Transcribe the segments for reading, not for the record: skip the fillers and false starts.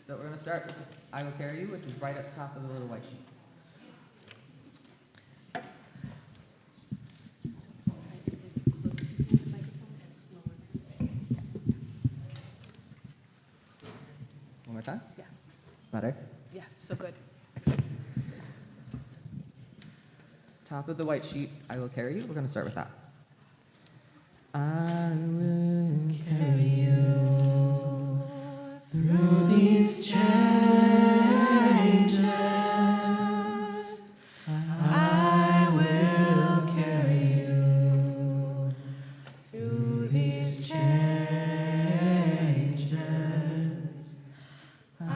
So we're going to start with I Will Carry You, which is right up top of the little white sheet. One more time? Yeah. Better? Yeah, so good. Excellent. Top of the white sheet, I Will Carry You. We're going to start with that. I will carry you through these changes. I will carry you through these changes.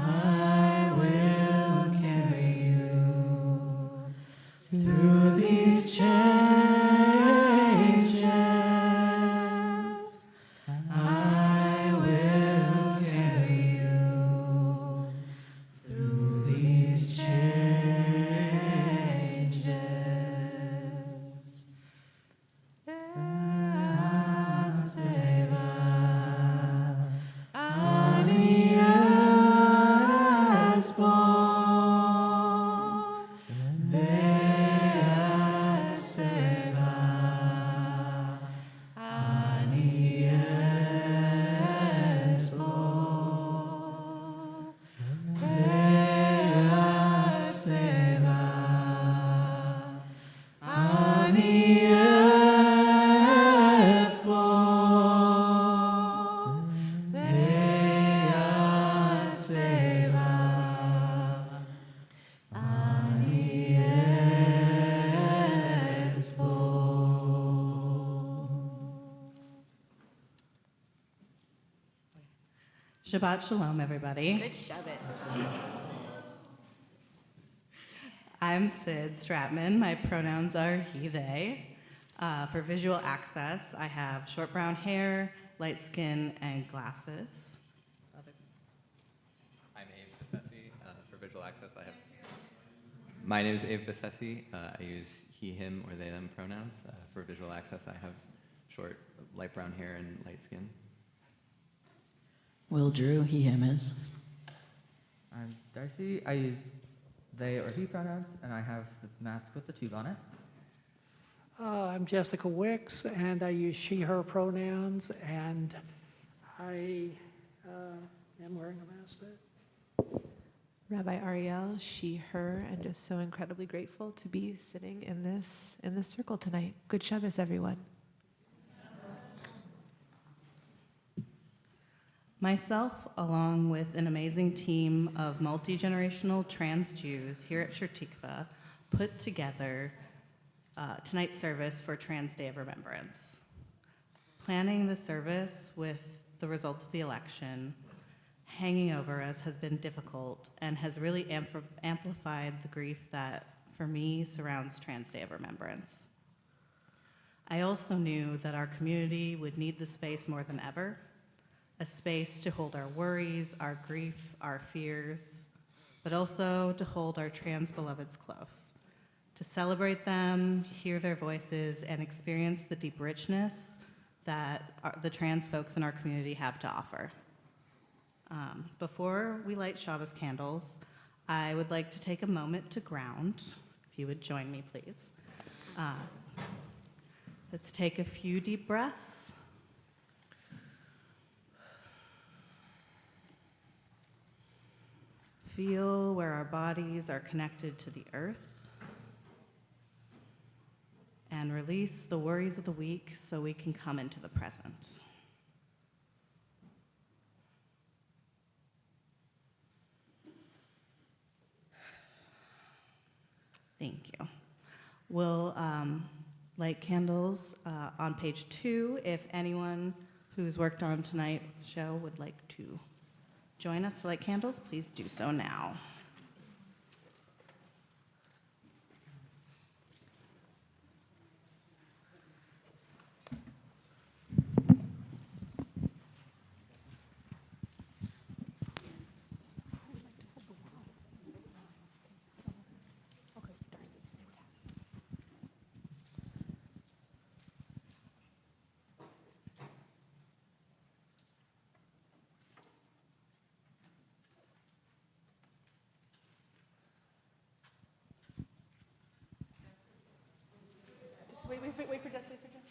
I will carry you through these changes. Shabbat Shalom, everybody. Good Shabbos. I'm Sid Stratman. My pronouns are he, they. For visual access, I have short brown hair, light skin, and glasses. I'm Abe Bassesi. For visual access, I have. My name is Abe Bassesi. I use he, him, or they, them pronouns. For visual access, I have short, light brown hair and light skin. Will Drew, he, him is. I'm Darcy. I use they or he pronouns, and I have the mask with the tube on it. I'm Jessica Wicks, and I use she, her pronouns, and I am wearing a mask today. Rabbi Ariel, she, her, and just so incredibly grateful to be sitting in this circle tonight. Good Shabbos, everyone. Myself, along with an amazing team of multi-generational trans Jews here at Shir Tikva, put together tonight's service for Trans Day of Remembrance. Planning the service with the results of the election hanging over us has been difficult and has really amplified the grief that, for me, surrounds Trans Day of Remembrance. I also knew that our community would need the space more than ever, a space to hold our worries, our grief, our fears, but also to hold our trans beloveds close, to celebrate them, hear their voices, and experience the deep richness that the trans folks in our community have to offer. Before we light Shabbos candles, I would like to take a moment to ground, if you would join me, please. Let's take a few deep breaths. Feel where our bodies are connected to the earth. And release the worries of the week so we can come into the present. Thank you. We'll light candles on page 2 if anyone who's worked on tonight's show would like to join us to light candles, please do so now. Wait for Jess, wait for Jess.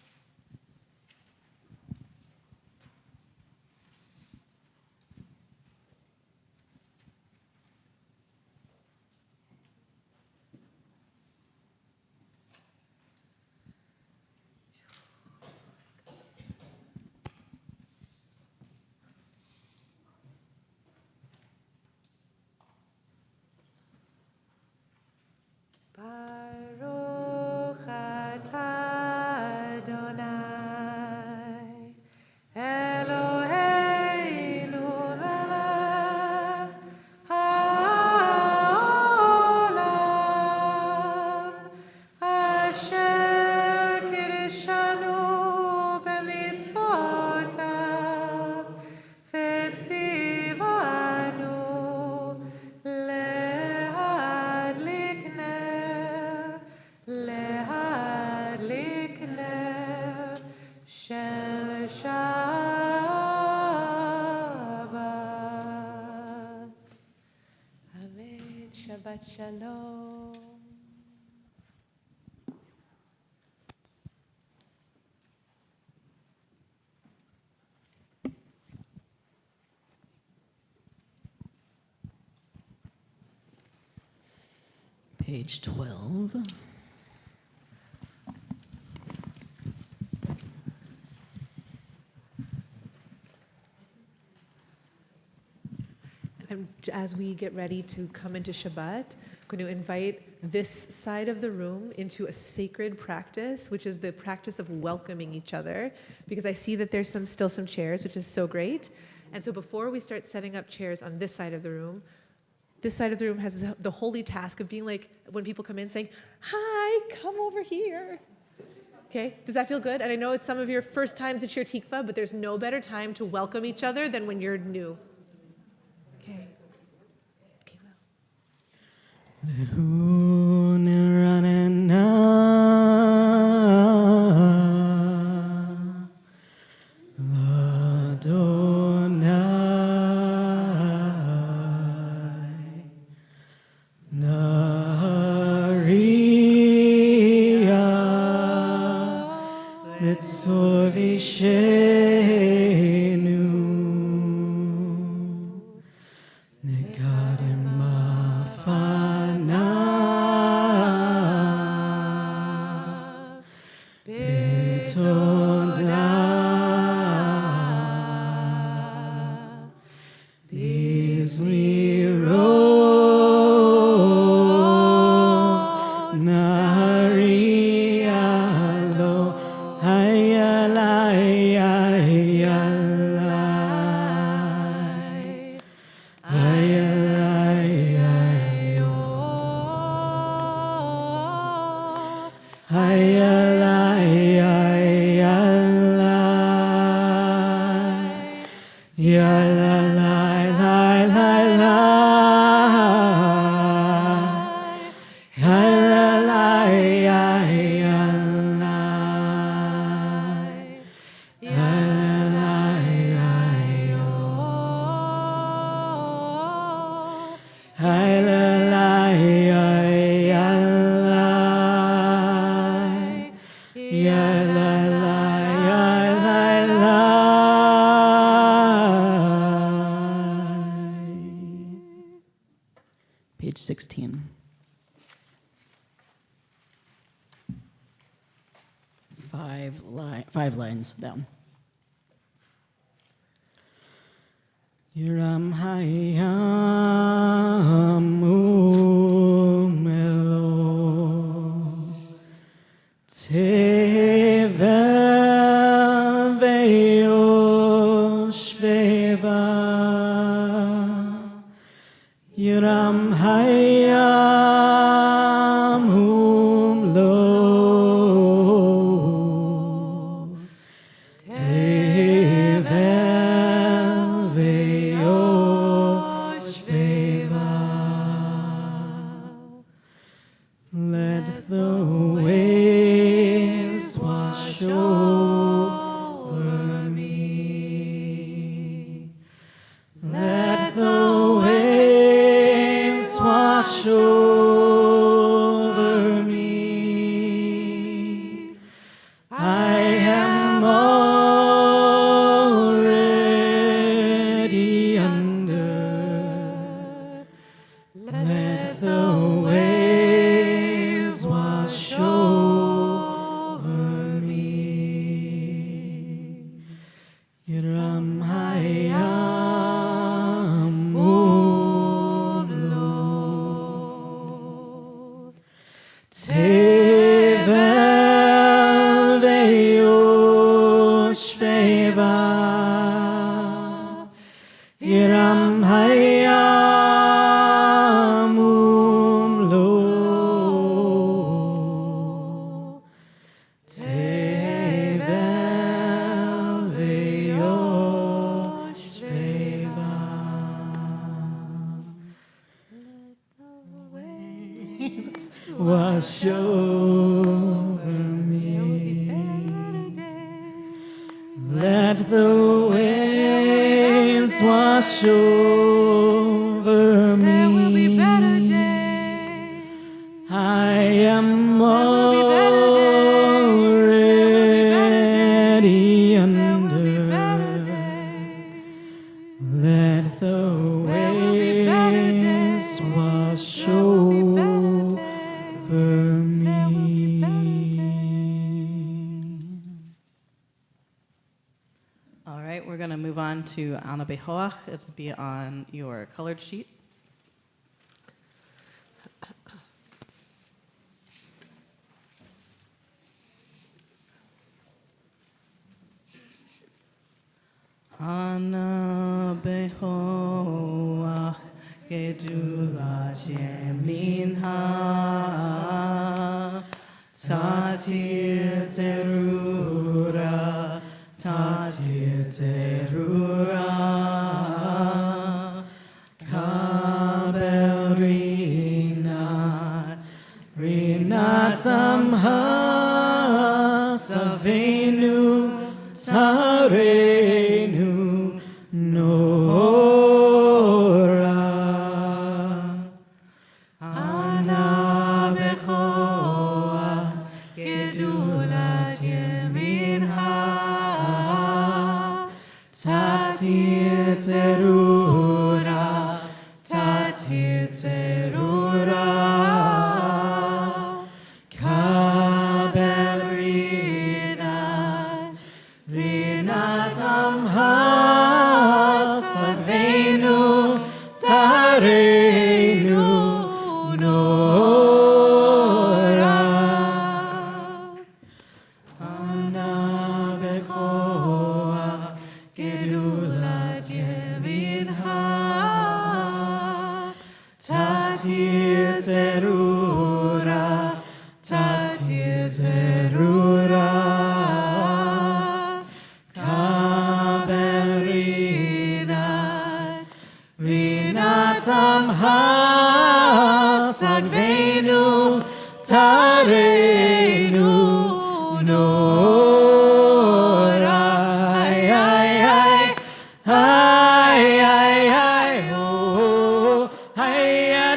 Baruch atah Adonai, Eloheinu melech haolam, asher kiddushanu b'mitzvotav, v'tzivanu להדליק נר של שבת. אמן. שבת שלום. Page 12. And as we get ready to come into Shabbat, I'm going to invite this side of the room into a sacred practice, which is the practice of welcoming each other, because I see that there's still some chairs, which is so great. And so before we start setting up chairs on this side of the room, this side of the room has the holy task of being like, when people come in, saying, hi, come over here. Okay, does that feel good? And I know it's some of your first times at Shir Tikva, but there's no better time to welcome each other than when you're new. Okay. Okay, Nariya Page 16. Five lines down. Yiram hayam umelo tevel veyoshveva Yiram hayam umlo tevel veyoshveva. Let the waves wash over me. Let the waves wash over me. I am already under. Let the waves wash over me. Yiram hayam umlo tevel veyoshveva Yiram hayam umlo tevel veyoshveva. Waves wash over me. Let the waves wash over me. There will be better days. I am already under. Let the waves wash over me. All right, we're going to move on to Ana Behoach. It'll be on your colored sheet. Ana Behoach gedulat yeminha tatir zerura tatir zerura kabel rinat amha savenu tarenu nora Ana Behoach gedulat yeminha tatir zerura tatir zerura kabel rinat amha savenu tarenu nora Ana Behoach gedulat yeminha tatir zerura tatir zerura kabel rinat amha savenu tarenu nora ay ay ay ay oh ay ay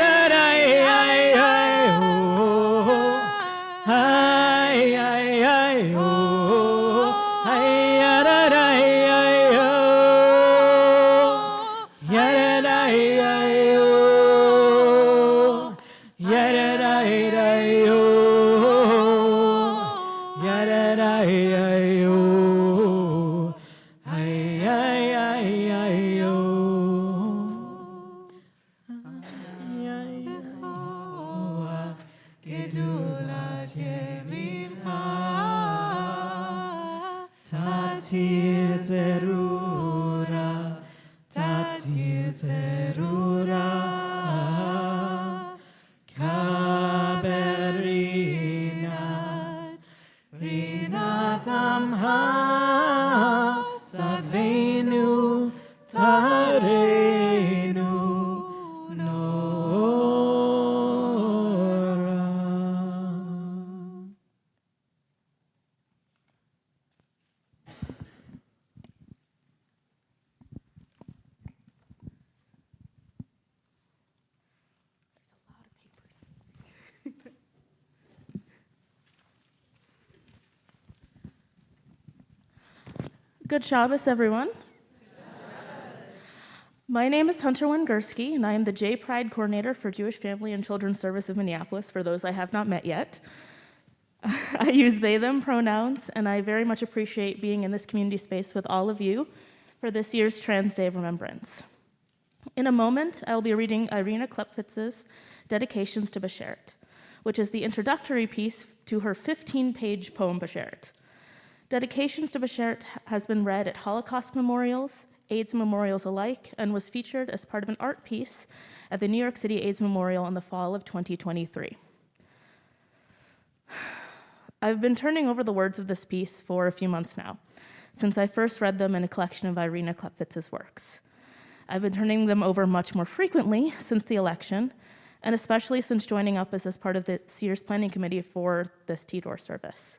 Good Shabbos, everyone. My name is Hunter Wengersky, and I am the J Pride Coordinator for Jewish Family and Children's Service of Minneapolis, for those I have not met yet. I use they, them pronouns, and I very much appreciate being in this community space with all of you for this year's Trans Day of Remembrance. In a moment, I will be reading Irina Klepfitz's Dedications to Beshert, which is the introductory piece to her 15-page poem, Beshert. Dedications to Beshert has been read at Holocaust memorials, AIDS memorials alike, and was featured as part of an art piece at the New York City AIDS Memorial in the fall of 2023. I've been turning over the words of this piece for a few months now, since I first read them in a collection of Irina Klepfitz's works. I've been turning them over much more frequently since the election, and especially since joining up as part of this year's planning committee for this T-Door service.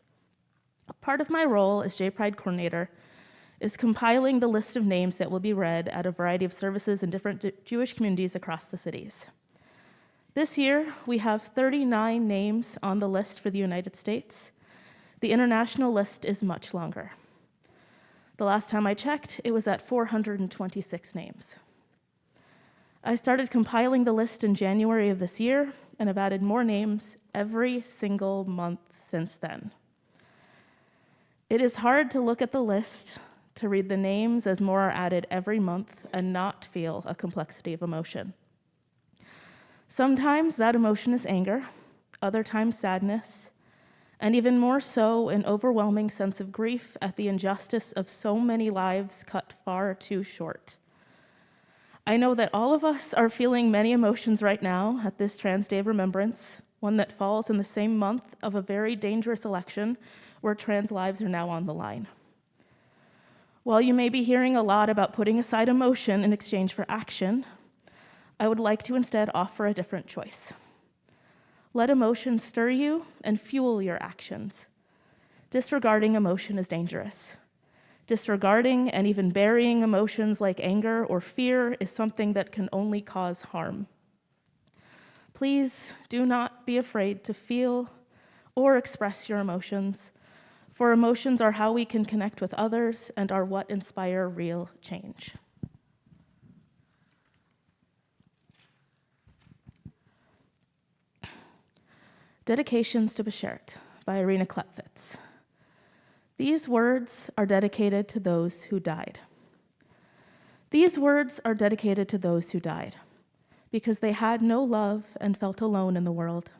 Part of my role as J Pride Coordinator is compiling the list of names that will be read at a variety of services in different Jewish communities across the cities. This year, we have 39 names on the list for the United States. The international list is much longer. The last time I checked, it was at 426 names. I started compiling the list in January of this year and have added more names every single month since then. It is hard to look at the list, to read the names as more are added every month and not feel a complexity of emotion. Sometimes that emotion is anger, other times sadness, and even more so an overwhelming sense of grief at the injustice of so many lives cut far too short. I know that all of us are feeling many emotions right now at this Trans Day of Remembrance, one that falls in the same month of a very dangerous election where trans lives are now on the line. While you may be hearing a lot about putting aside emotion in exchange for action, I would like to instead offer a different choice. Let emotion stir you and fuel your actions. Disregarding emotion is dangerous. Disregarding and even burying emotions like anger or fear is something that can only cause harm. Please do not be afraid to feel or express your emotions, for emotions are how we can connect with others and are what inspire real change. Dedications to Beshert by Irina Klepfitz. These words are dedicated to those who died. These words are dedicated to those who died because they had no love and felt alone in the world,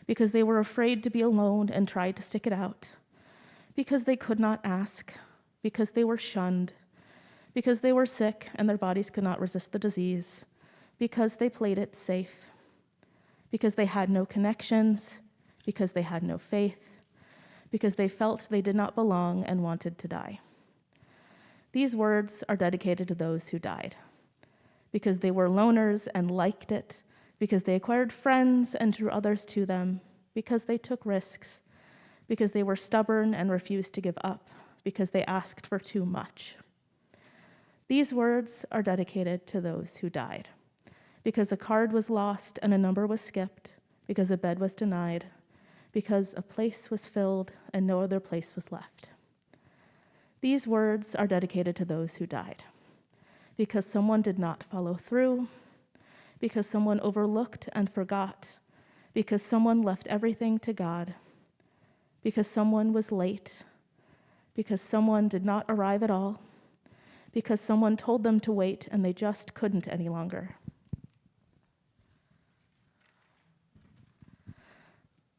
because they were afraid to be alone and tried to stick it out, because they could not ask, because they were shunned, because they were sick and their bodies could not resist the disease, because they played it safe, because they had no connections, because they had no faith, because they felt they did not belong and wanted to die. These words are dedicated to those who died, because they were loners and liked it, because they acquired friends and drew others to them, because they took risks, because they were stubborn and refused to give up, because they asked for too much. These words are dedicated to those who died, because a card was lost and a number was skipped, because a bed was denied, because a place was filled and no other place was left. These words are dedicated to those who died, because someone did not follow through, because someone overlooked and forgot, because someone left everything to God, because someone was late, because someone did not arrive at all, because someone told them to wait and they just couldn't any longer.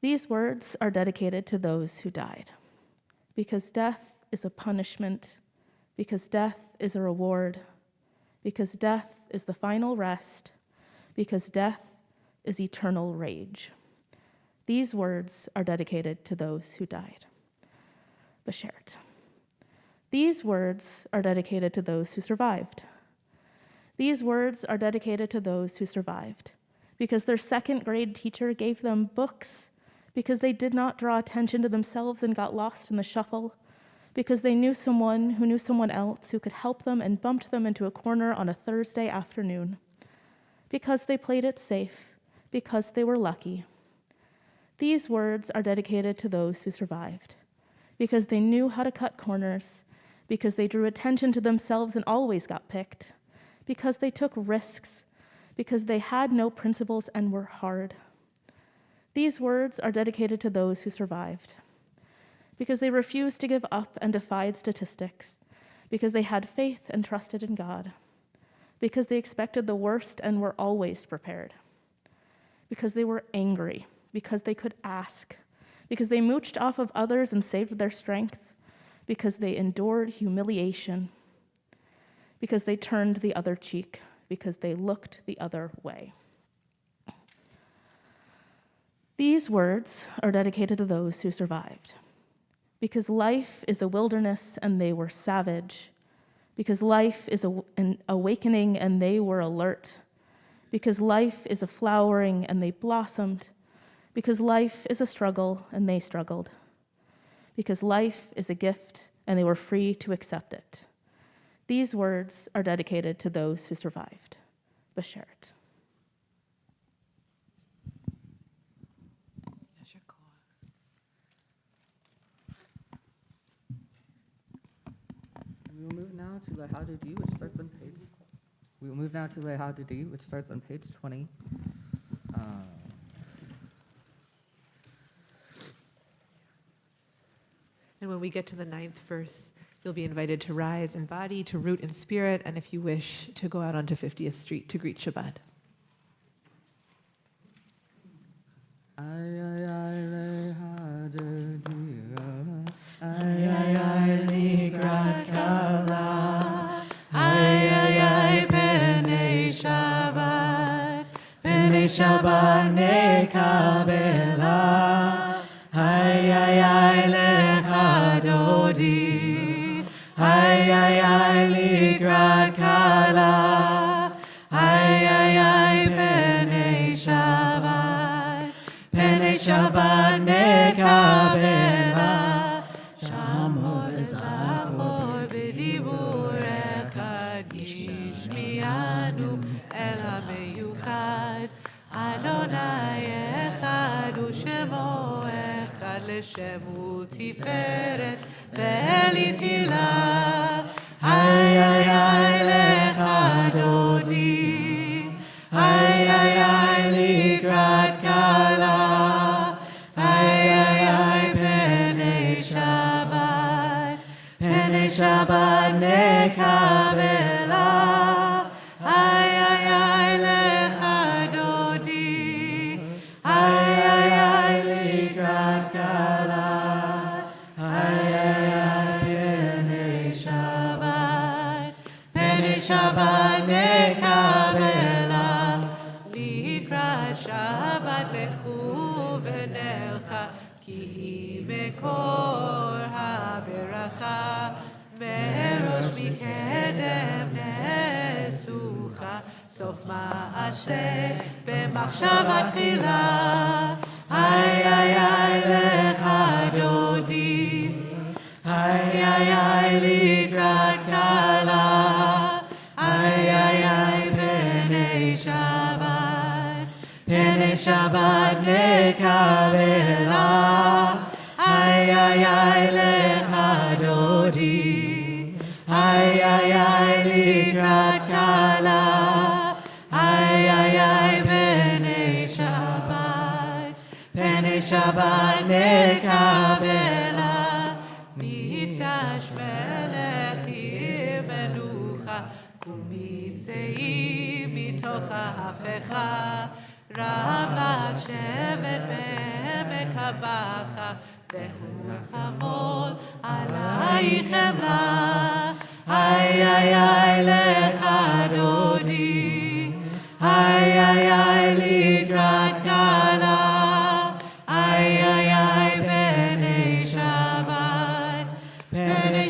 These words are dedicated to those who died, because death is a punishment, because death is a reward, because death is the final rest, because death is eternal rage. These words are dedicated to those who died. Beshert. These words are dedicated to those who survived. These words are dedicated to those who survived, because their second grade teacher gave them books, because they did not draw attention to themselves and got lost in the shuffle, because they knew someone who knew someone else who could help them and bumped them into a corner on a Thursday afternoon, because they played it safe, because they were lucky. These words are dedicated to those who survived, because they knew how to cut corners, because they drew attention to themselves and always got picked, because they took risks, because they had no principles and were hard. These words are dedicated to those who survived, because they refused to give up and defied statistics, because they had faith and trusted in God, because they expected the worst and were always prepared, because they were angry, because they could ask, because they mooched off of others and saved their strength, because they endured humiliation, because they turned the other cheek, because they looked the other way. These words are dedicated to those who survived, because life is a wilderness and they were savage, because life is an awakening and they were alert, because life is a flowering and they blossomed, because life is a struggle and they struggled, because life is a gift and they were free to accept it. These words are dedicated to those who survived. Beshert. We will move now to Lehadudi, which starts on page. We will move now to Lehadudi, which starts on page 20. And when we get to the 9th verse, you'll be invited to rise in body, to root in spirit, and if you wish, to go out onto 50th Street to greet Shabbat. Shabbat nekabela, ay ay ay lecha dodi, ay ay ay likrat kala, ay ay ay penei Shabbat nekabela, shamo v'zachor b'dibur echad yishmianu el hameyuchad. Adonai echad u'shemo echad l'shemu tiferet ve'elitila. Ay ay ay lecha dodi, ay ay ay likrat kala, ay ay ay penei Shabbat nekabela, ay ay ay lecha dodi, ay ay ay likrat kala, ay ay ay penei Shabbat nekabela, likrat Shabbat lechu v'nelcha, ki hi mekor haberacha, merosh mikedem nesucha, sof ma'aseh b'machshava tchila. Ay ay ay lecha dodi, ay ay ay likrat kala, ay ay ay penei Shabbat nekabela, ay ay ay lecha dodi, ay ay ay likrat kala, ay ay ay penei Shabbat nekabela, mikdash melechim melucha, kumitzei mitoch ha'afecha, rab lach shevet be'emek habacha, vehu chamol alayich emla. Ay ay ay lecha dodi, ay ay ay likrat kala, ay ay ay penei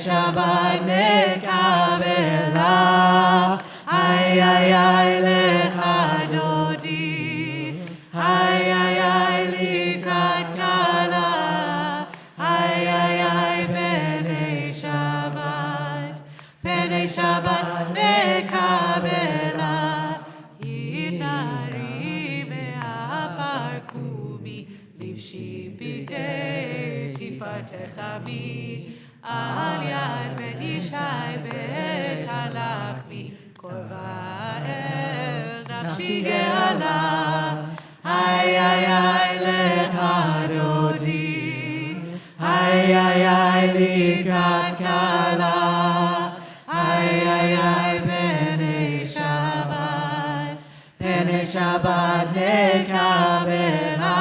Shabbat nekabela, ay ay ay lecha dodi, ay ay ay likrat kala, ay ay ay penei Shabbat nekabela, hinari me'afar kumi, livshi bigdei tifartecha mi, על יד בן ישי בית הלחמי קורבה אל נפשי גאלה היי היי היי לך דודי היי היי היי לקראת כלה היי היי היי פני שבת נקבלה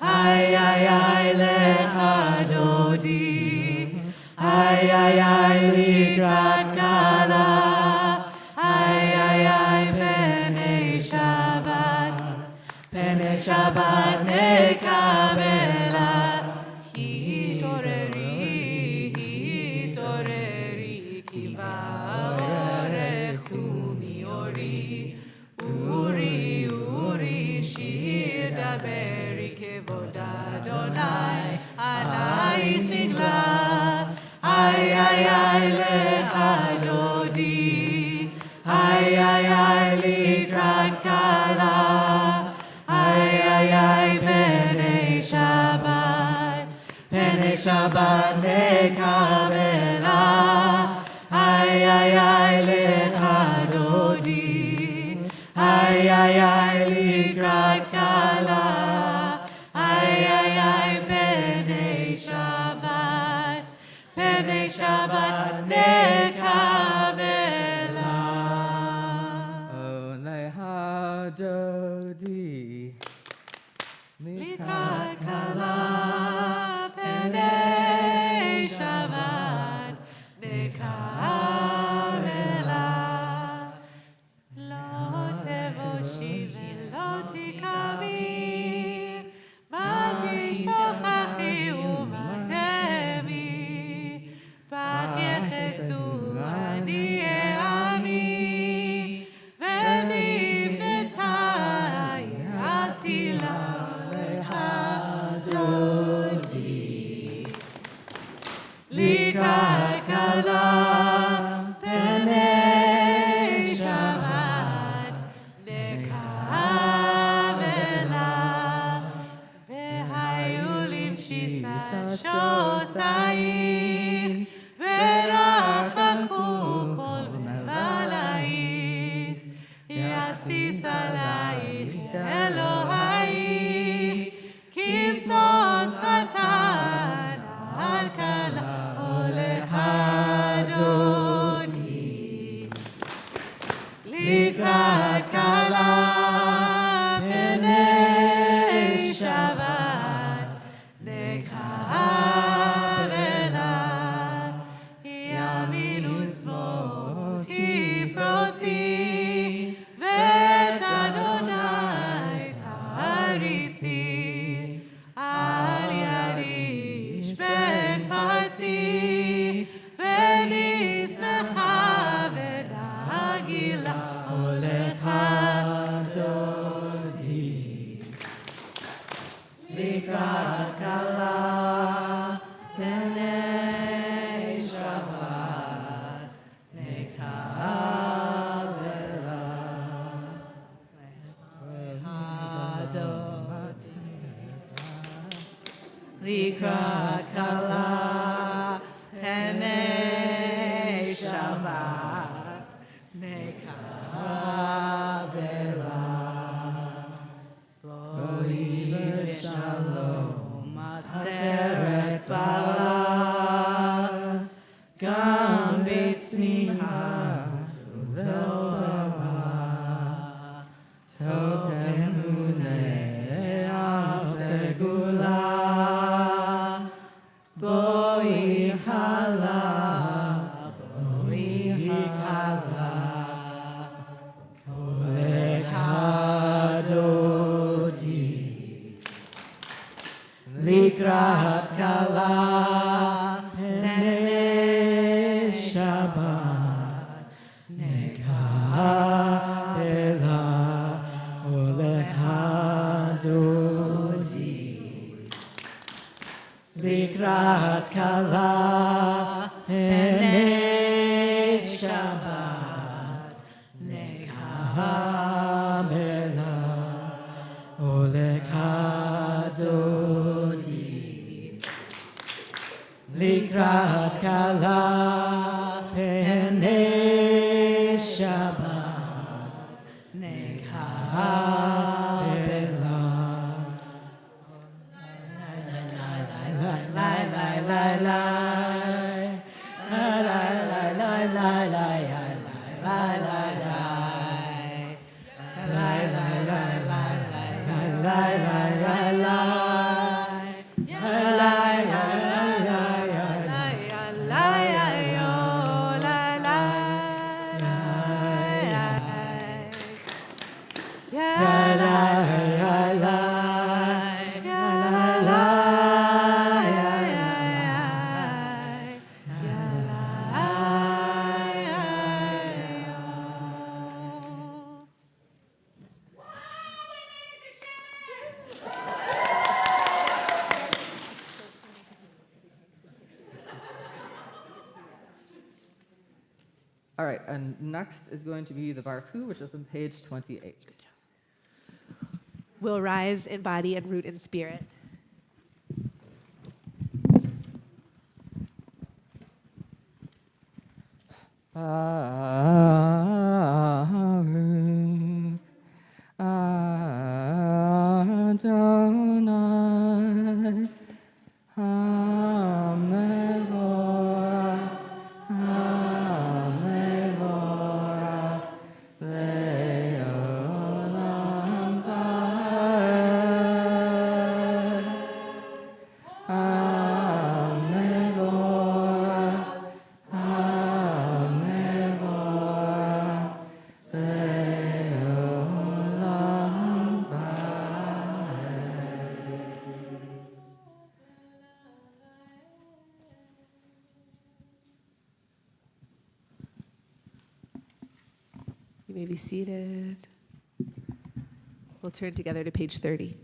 היי היי היי לך דודי היי היי היי לקראת כלה היי היי היי פני שבת נקבלה התעוררי כי באורך קומי אורי אורי אורי שיר דברי כבוד אדוני עלייך נגלה היי היי היי לך דודי היי היי היי לקראת כלה היי היי היי פני שבת נקבלה היי היי היי לך דודי היי היי היי לקראת כלה היי היי היי פני שבת נקבלה Oleha Dodi לקראת כלה פני שבת נקבלה לא תבושי ולא תקמי מה תשפוכי ומה תמי בך יחסו אני עמי ונבנתה עיר עתילה דודי לקראת כלה פני שבת נקבלה והיו למשיסה שוסייך ורחקו כל מבלעייך יסיס עלייך אלוהייך כבשות חתן על כלה הולך דודי לקראת כלה פני שבת נקבלה ימין ושמאל תפרוסי ואת אדוני תריצי על יד איש בן פרסי ונשמחה ונגילה הולך דודי לקראת כלה פני שבת נקבלה לקראת כלה פני שבת נקבלה בואי בשלום עצרת בעלה גם בשמחה ובזוהרה token muneh segula boi kala oleka dodi לקראת כלה פני שבת נקבלה הולך דודי לקראת כלה פני שבת נקבלה הולך דודי Likrat kala pene Shabbat nekabela. All right, and next is going to be the Barku, which is on page 28. We'll rise in body and root in spirit. Baruch Adonai HaMevorach HaMevorach Le'olam Va'ed HaMevorach HaMevorach Le'olam Va'ed. You may be seated. We'll turn together to page 30.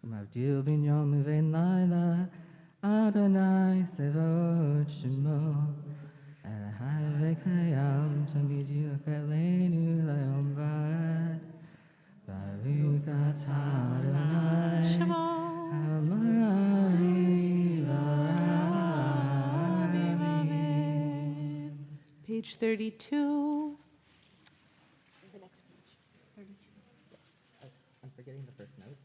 Mavdil bin yom v'layla, Adonai sevot shemo, Elahai v'kayam tamid yukalenu l'yom v'ad, Baruch atah Adonai, Hamayim v'Amen. Page 32. I'm forgetting the first note.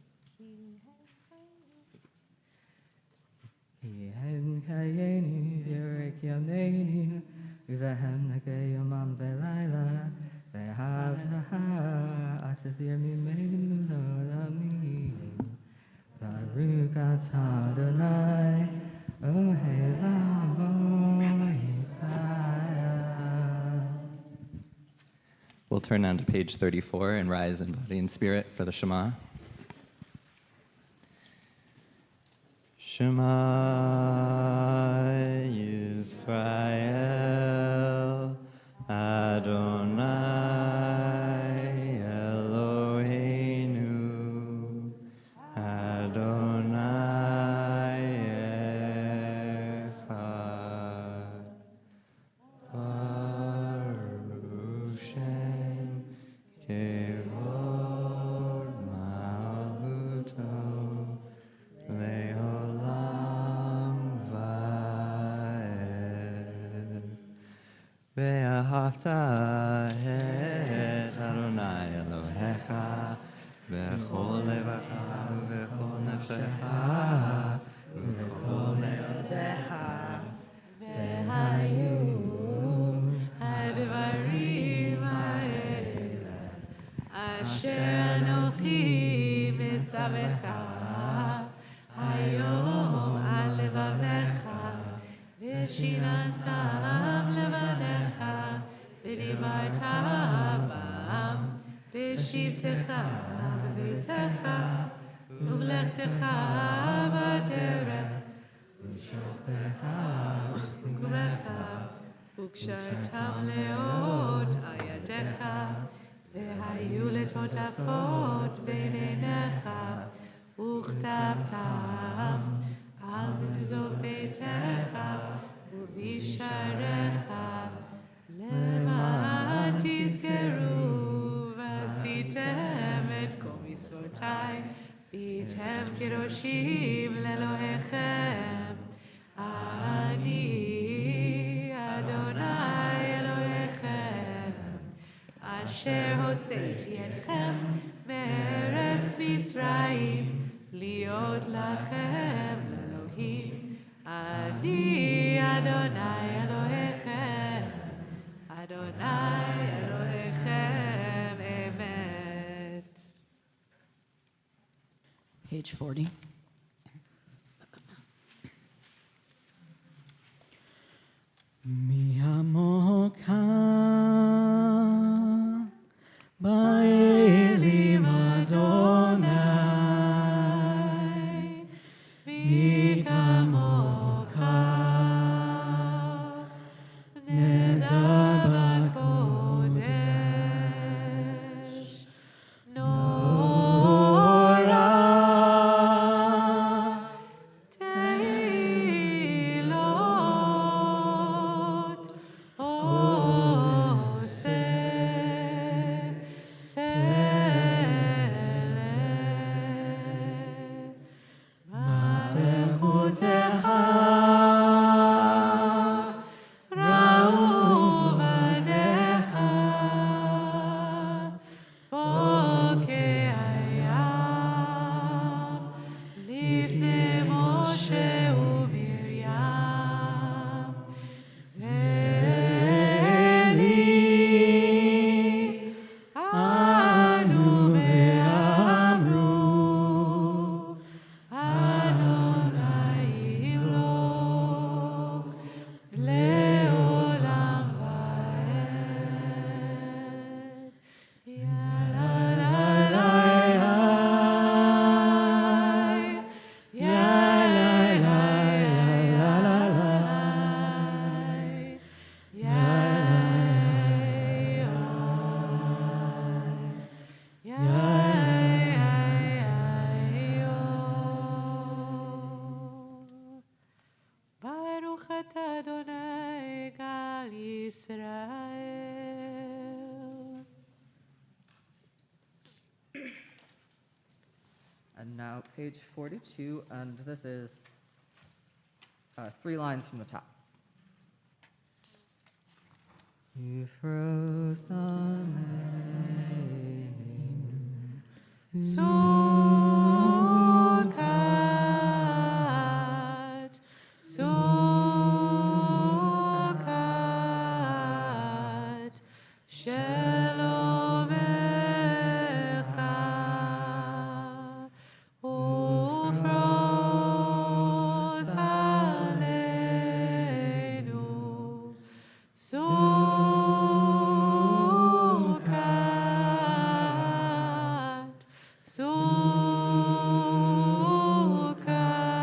Baruch atah Adonai, Ohev Yisrael. We'll turn now to page 34 and rise in body and spirit for the Shema. Shema Yisrael, Adonai Eloheinu, Adonai Echad. Baruch Shem Kevod Malchuto Le'olam Va'ed. Ve'ahavta et Adonai Elohecha v'chol levacha v'chol nefshecha v'chol me'odecha V'hayu advarim ha'ele asher anochi mitzavecha hayom al levavecha v'shinantam levanecha v'dibarta bam b'shivtecha b'beitecha u'v'lechtecha b'derech u'shokbecha u'kumecha וקשרתם לאות על ידיך, והיו לטוטפות בין עיניך, וכתבתם על מזוזות ביתך ובשעריך, למען תזכרו ועשיתם את כל מצוותיי, והייתם קדושים לאלוהיכם. אני אדוני אלוהיכם, אשר הוצאתי אתכם מארץ מצרים, להיות לכם לאלוהים. אני אדוני אלוהיכם, אדוני אלוהיכם אמת. Page 40. Mi amoka ba'elim Adonai, mi kamocha nedar b'kodesh, Nora Tehilot Oseh Feleh Matechutecha Ra'u banecha Bokei hayam Lifnei Moshe u'Miriam Zeli anu ve'amru Adonai Iloch le'olam va'ed. Baruch atah Adonai Gal Yisrael. And now page 42, and this is 3 lines from the top. Sukkot, Sukkot, Shalom Echa, Ufros Aleinu, Sukkot, Sukkot, Shalom Echa,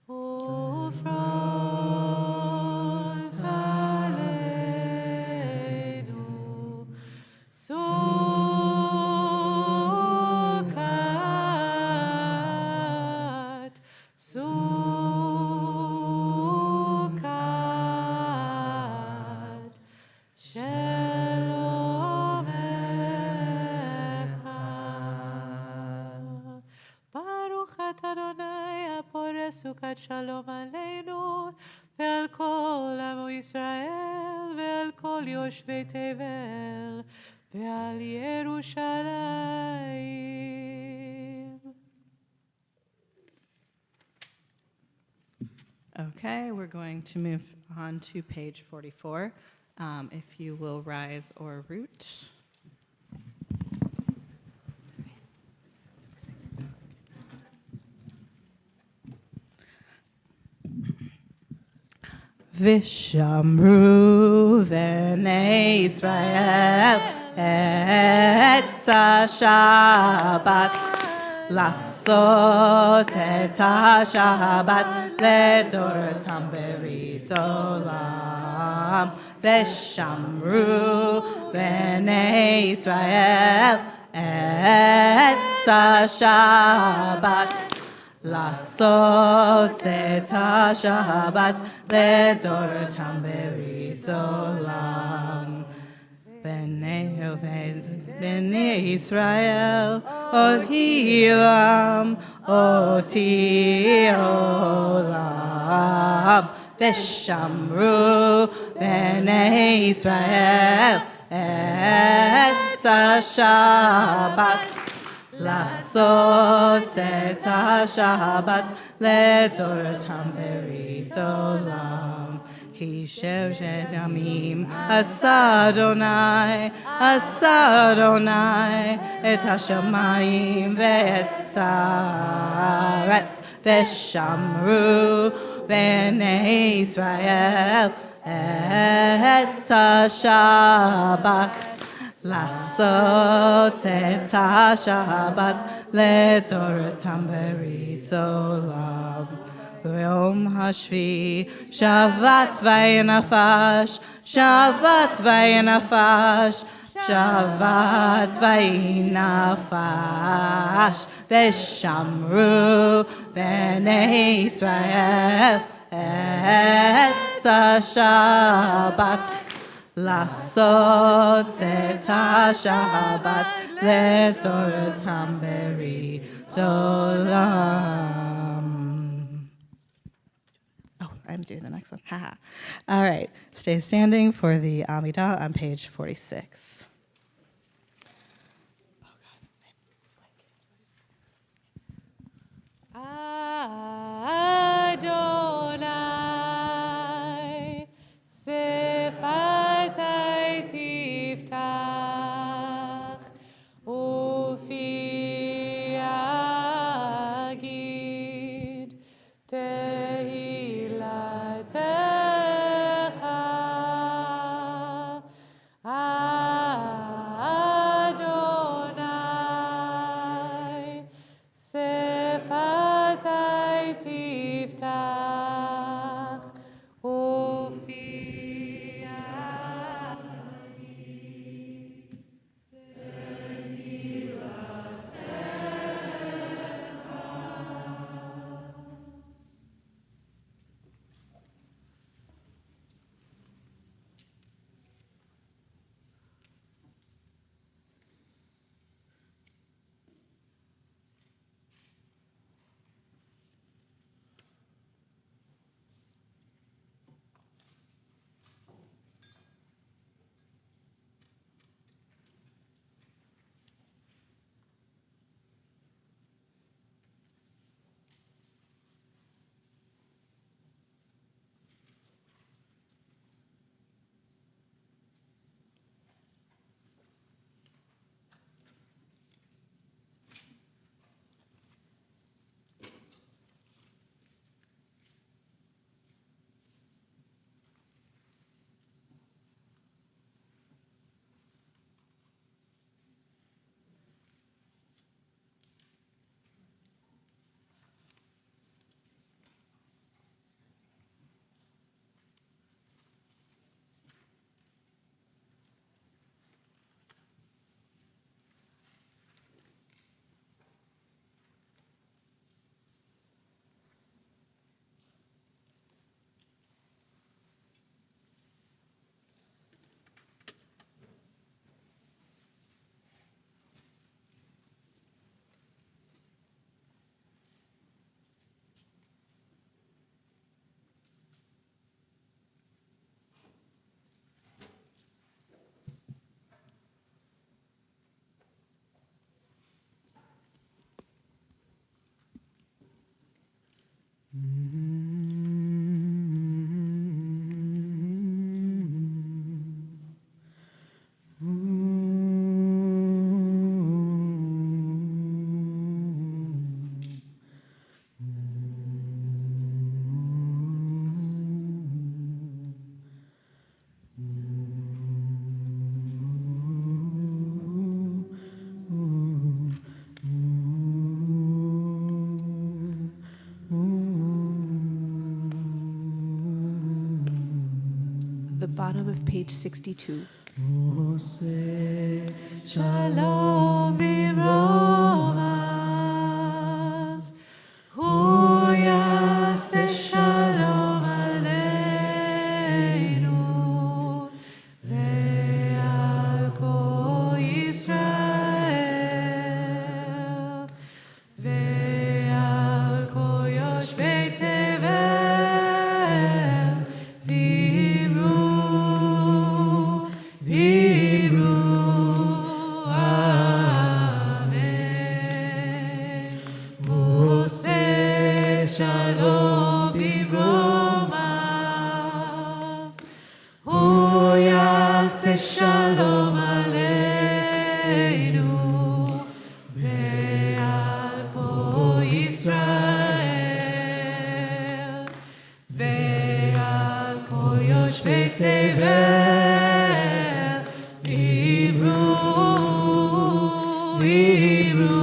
Ufros Aleinu, Sukkot, Sukkot, Shalom Echa. Baruch atah Adonai הפורש סוכת שלום עלינו ועל כל עמו ישראל ועל כל יושבי תבל ועל ירושלים. Okay, we're going to move on to page 44. If you will rise or root. Vishamru v'nei Israel et Shabbat לעשות את השבת לדורתם ברית עולם, ושמרו בני ישראל את השבת. לעשות את השבת לדורתם ברית עולם. בני ישראל אותי עולם, ושמרו בני ישראל את השבת. לעשות את השבת לדורתם ברית עולם. כי ששת ימים עשה אדוני את השמיים ואת הארץ, ושמרו בני ישראל את השבת. לעשות את השבת לדורתם ברית עולם. ביום השביעי שבת וינפש, שבת וינפש, שבת וינפש, ושמרו בני ישראל את השבת. לעשות את השבת לדורתם ברית עולם. Oh, I'm doing the next one. Haha. All right. Stay standing for the Amidah on page 46. Adonai, Sefatai tiftach, Ufi agid, Tehilatecha, bottom of page 62. Shalom bimromav, hu yaseh shalom aleinu, ve'al kol Yisrael, ve'al kol yoshvei tevel, v'imru, v'imru, amen. Oseh shalom bimromav, hu yaseh shalom aleinu, ve'al kol Yisrael, ve'al kol yoshvei tevel, v'imru, v'imru,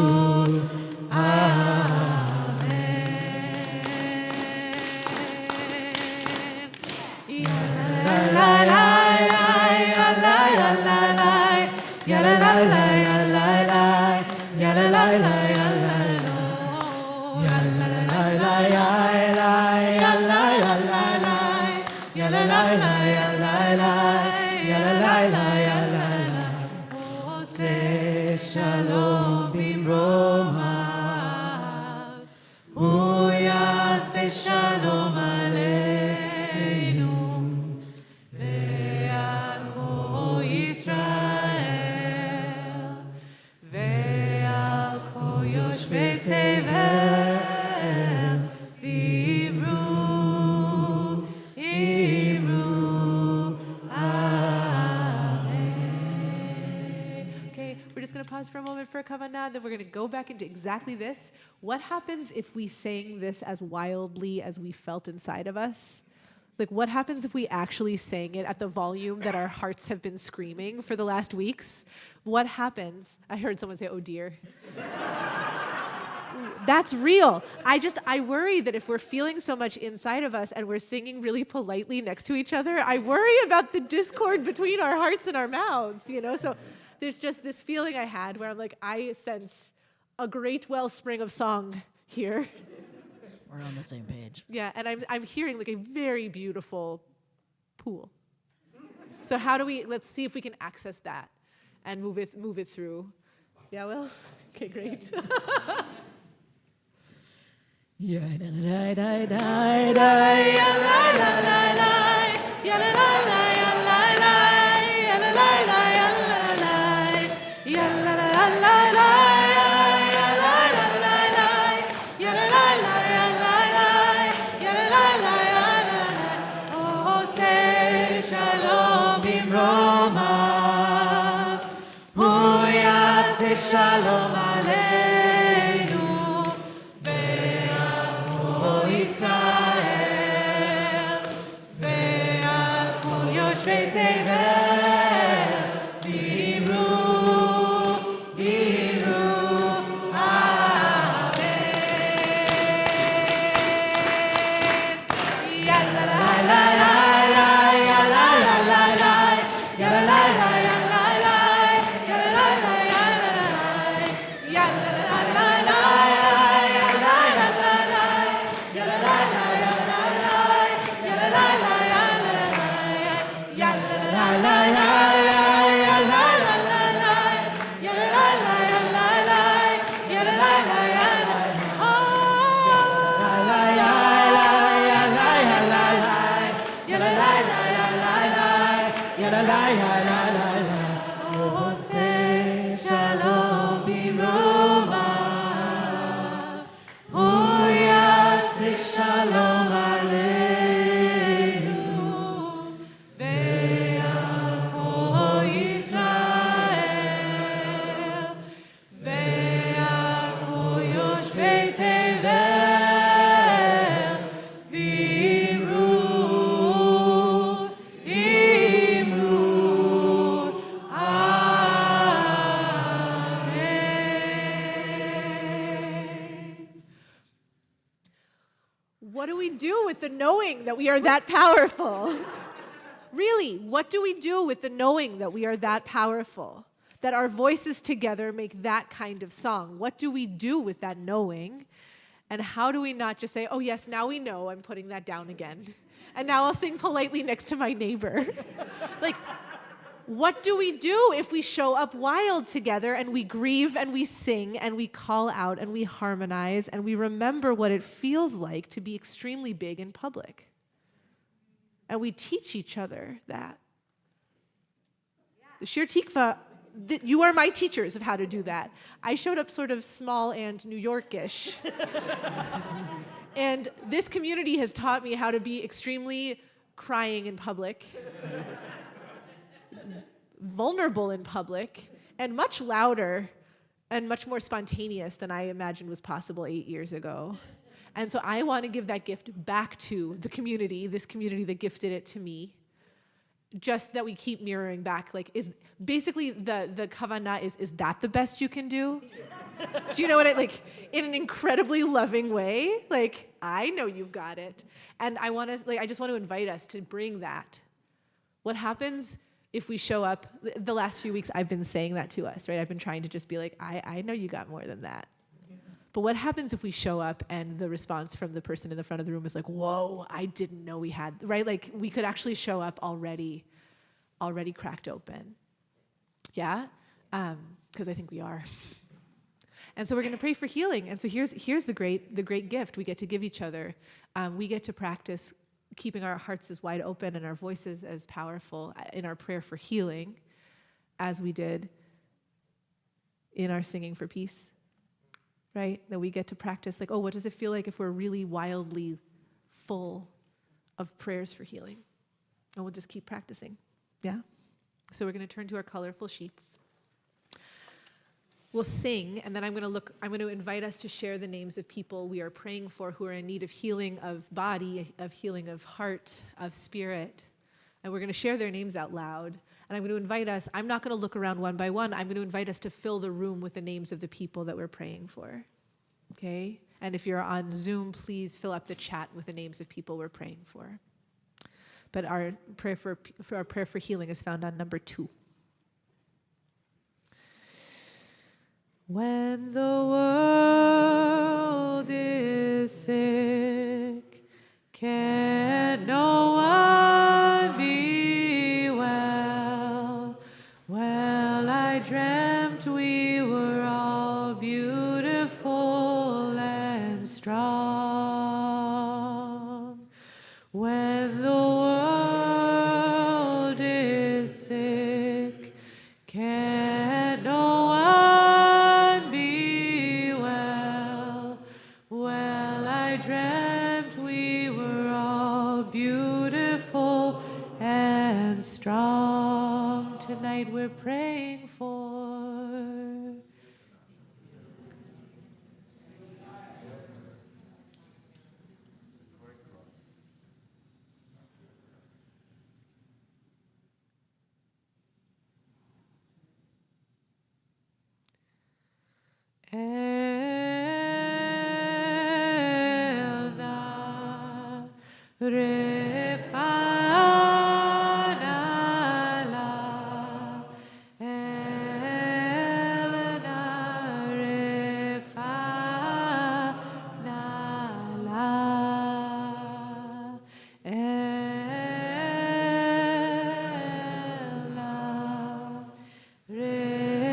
Oseh shalom bimromav, hu yaseh shalom aleinu, ve'al kol Yisrael, ve'al kol yoshvei tevel, v'imru, v'imru, amen. Okay, we're just going to pause for a moment for a kavanah, then we're going to go back into exactly this. What happens if we sang this as wildly as we felt inside of us? Like, what happens if we actually sang it at the volume that our hearts have been screaming for the last weeks? What happens? I heard someone say, oh dear. That's real. I worry that if we're feeling so much inside of us and we're singing really politely next to each other, I worry about the discord between our hearts and our mouths, you know? So there's just this feeling I had where I'm like, I sense a great wellspring of song here. We're on the same page. Yeah, and I'm hearing like a very beautiful pool. So how do we, let's see if we can access that and move it through. Yeah, Will? Okay, great. Oseh shalom bimromav, hu yaseh shalom aleinu, ve'al kol Yisrael, ve'al kol yoshvei tevel, v'imru, v'imru, amen. Yalla la la la. Oseh shalom bimromav, hu yaseh shalom aleinu, ve'al kol Yisrael, ve'al kol yoshvei tevel, v'imru, v'imru, What do we do with the knowing that we are that powerful? Really, what do we do with the knowing that we are that powerful? That our voices together make that kind of song? What do we do with that knowing? And how do we not just say, oh yes, now we know, I'm putting that down again. And now I'll sing politely next to my neighbor. Like, what do we do if we show up wild together and we grieve and we sing and we call out and we harmonize and we remember what it feels like to be extremely big in public? And we teach each other that. The Shir Tikva, you are my teachers of how to do that. I showed up sort of small and New York-ish. And this community has taught me how to be extremely crying in public, vulnerable in public, and much louder and much more spontaneous than I imagined was possible 8 years ago. And so I want to give that gift back to the community, this community that gifted it to me. Just that we keep mirroring back, like, is basically the kavanah is that the best you can do? Do you know what like, in an incredibly loving way? Like, I know you've got it. And I just want to invite us to bring that. What happens if we show up? The last few weeks I've been saying that to us, right? I've been trying to just be like, I know you got more than that. But what happens if we show up and the response from the person in the front of the room is like, whoa, I didn't know we had, right? Like, we could actually show up already cracked open. Yeah? Because I think we are. And so we're going to pray for healing. And so here's the great gift we get to give each other. We get to practice keeping our hearts as wide open and our voices as powerful in our prayer for healing as we did in our singing for peace. Right? That we get to practice, like, oh, what does it feel like if we're really wildly full of prayers for healing? And we'll just keep practicing. Yeah? So we're going to turn to our colorful sheets. We'll sing, and then I'm going to invite us to share the names of people we are praying for who are in need of healing of body, of healing of heart, of spirit. And we're going to share their names out loud. And I'm going to invite us, I'm not going to look around one by one, I'm going to invite us to fill the room with the names of the people that we're praying for. Okay? And if you're on Zoom, please fill up the chat with the names of people we're praying for. But our prayer for healing is found on number 2. When the world is sick, can no one be well? Well, I dreamt we were all beautiful and strong. When the world is sick, can no one be well? Well, I dreamt we were all beautiful and strong. Tonight we're praying for Elna Refanala, Elna Refanala, Elna Refanala,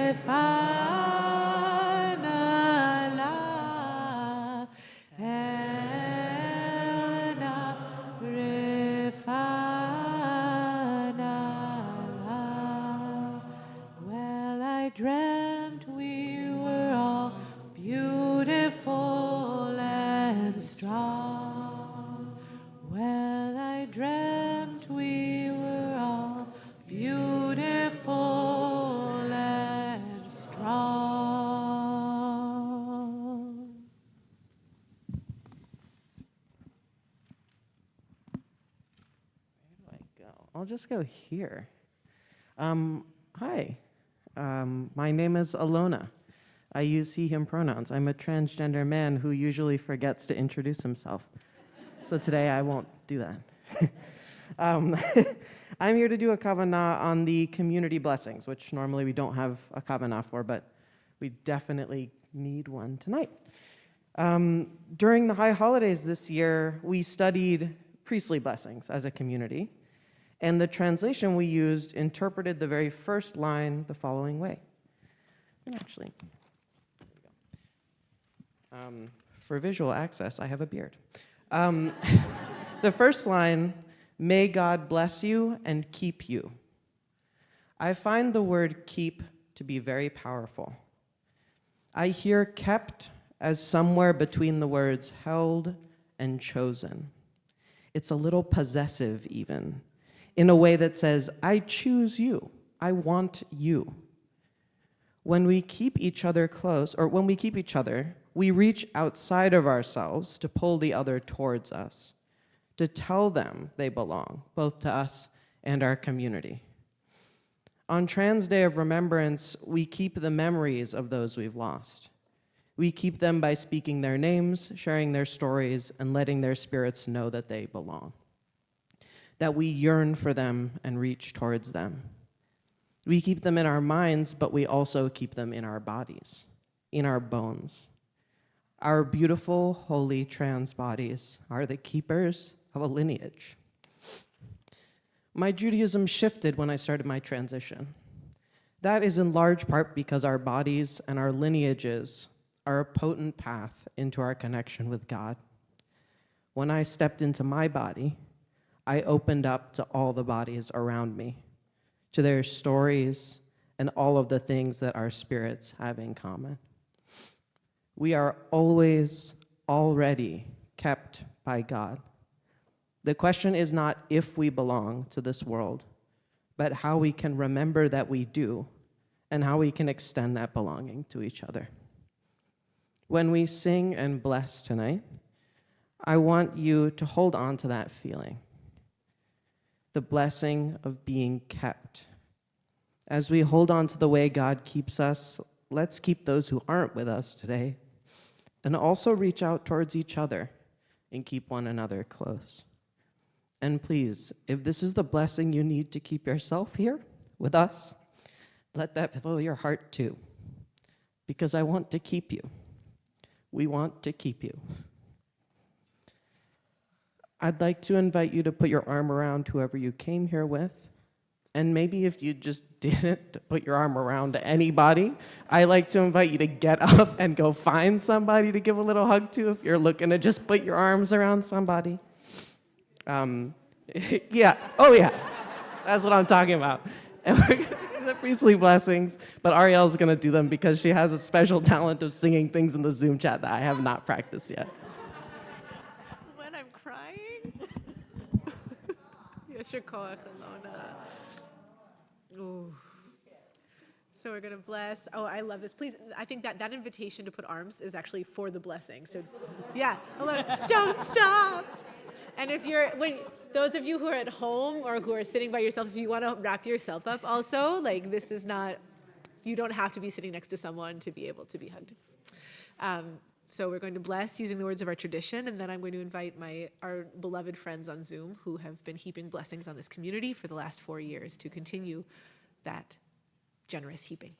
Elna Refanala. Well, I dreamt we were all beautiful and strong. Well, I dreamt we were all beautiful and strong. Where do I go? I'll just go here. Hi, my name is Alona. I use he, him pronouns. I'm a transgender man who usually forgets to introduce himself. So today I won't do that. I'm here to do a kavanah on the community blessings, which normally we don't have a kavanah for, but we definitely need one tonight. During the high holidays this year, we studied priestly blessings as a community, and the translation we used interpreted the very first line the following way. And actually, for visual access, I have a beard. The first line, may God bless you and keep you. I find the word keep to be very powerful. I hear kept as somewhere between the words held and chosen. It's a little possessive even, in a way that says, I choose you, I want you. When we keep each other close, or when we keep each other, we reach outside of ourselves to pull the other towards us, to tell them they belong, both to us and our community. On Trans Day of Remembrance, we keep the memories of those we've lost. We keep them by speaking their names, sharing their stories, and letting their spirits know that they belong, that we yearn for them and reach towards them. We keep them in our minds, but we also keep them in our bodies, in our bones. Our beautiful, holy trans bodies are the keepers of a lineage. My Judaism shifted when I started my transition. That is in large part because our bodies and our lineages are a potent path into our connection with God. When I stepped into my body, I opened up to all the bodies around me, to their stories and all of the things that our spirits have in common. We are always already kept by God. The question is not if we belong to this world, but how we can remember that we do and how we can extend that belonging to each other. When we sing and bless tonight, I want you to hold on to that feeling, the blessing of being kept. As we hold on to the way God keeps us, let's keep those who aren't with us today, and also reach out towards each other and keep one another close. And please, if this is the blessing you need to keep yourself here with us, let that fill your heart too, because I want to keep you. We want to keep you. I'd like to invite you to put your arm around whoever you came here with. And maybe if you just didn't put your arm around anybody, I like to invite you to get up and go find somebody to give a little hug to if you're looking to just put your arms around somebody. Yeah, oh yeah, that's what I'm talking about. And we're gonna do the priestly blessings, but Ariel's gonna do them because she has a special talent of singing things in the Zoom chat that I have not practiced yet. When I'm crying? Yasher koach, Alona. Ooh. So we're going to bless. Oh, I love this. Please, I think that invitation to put arms is actually for the blessing. So, yeah, don't stop. And if those of you who are at home or who are sitting by yourself, if you want to wrap yourself up also, like this is not, you don't have to be sitting next to someone to be able to be hugged. So we're going to bless using the words of our tradition, and then I'm going to invite our beloved friends on Zoom who have been heaping blessings on this community for the last 4 years to continue that generous heaping.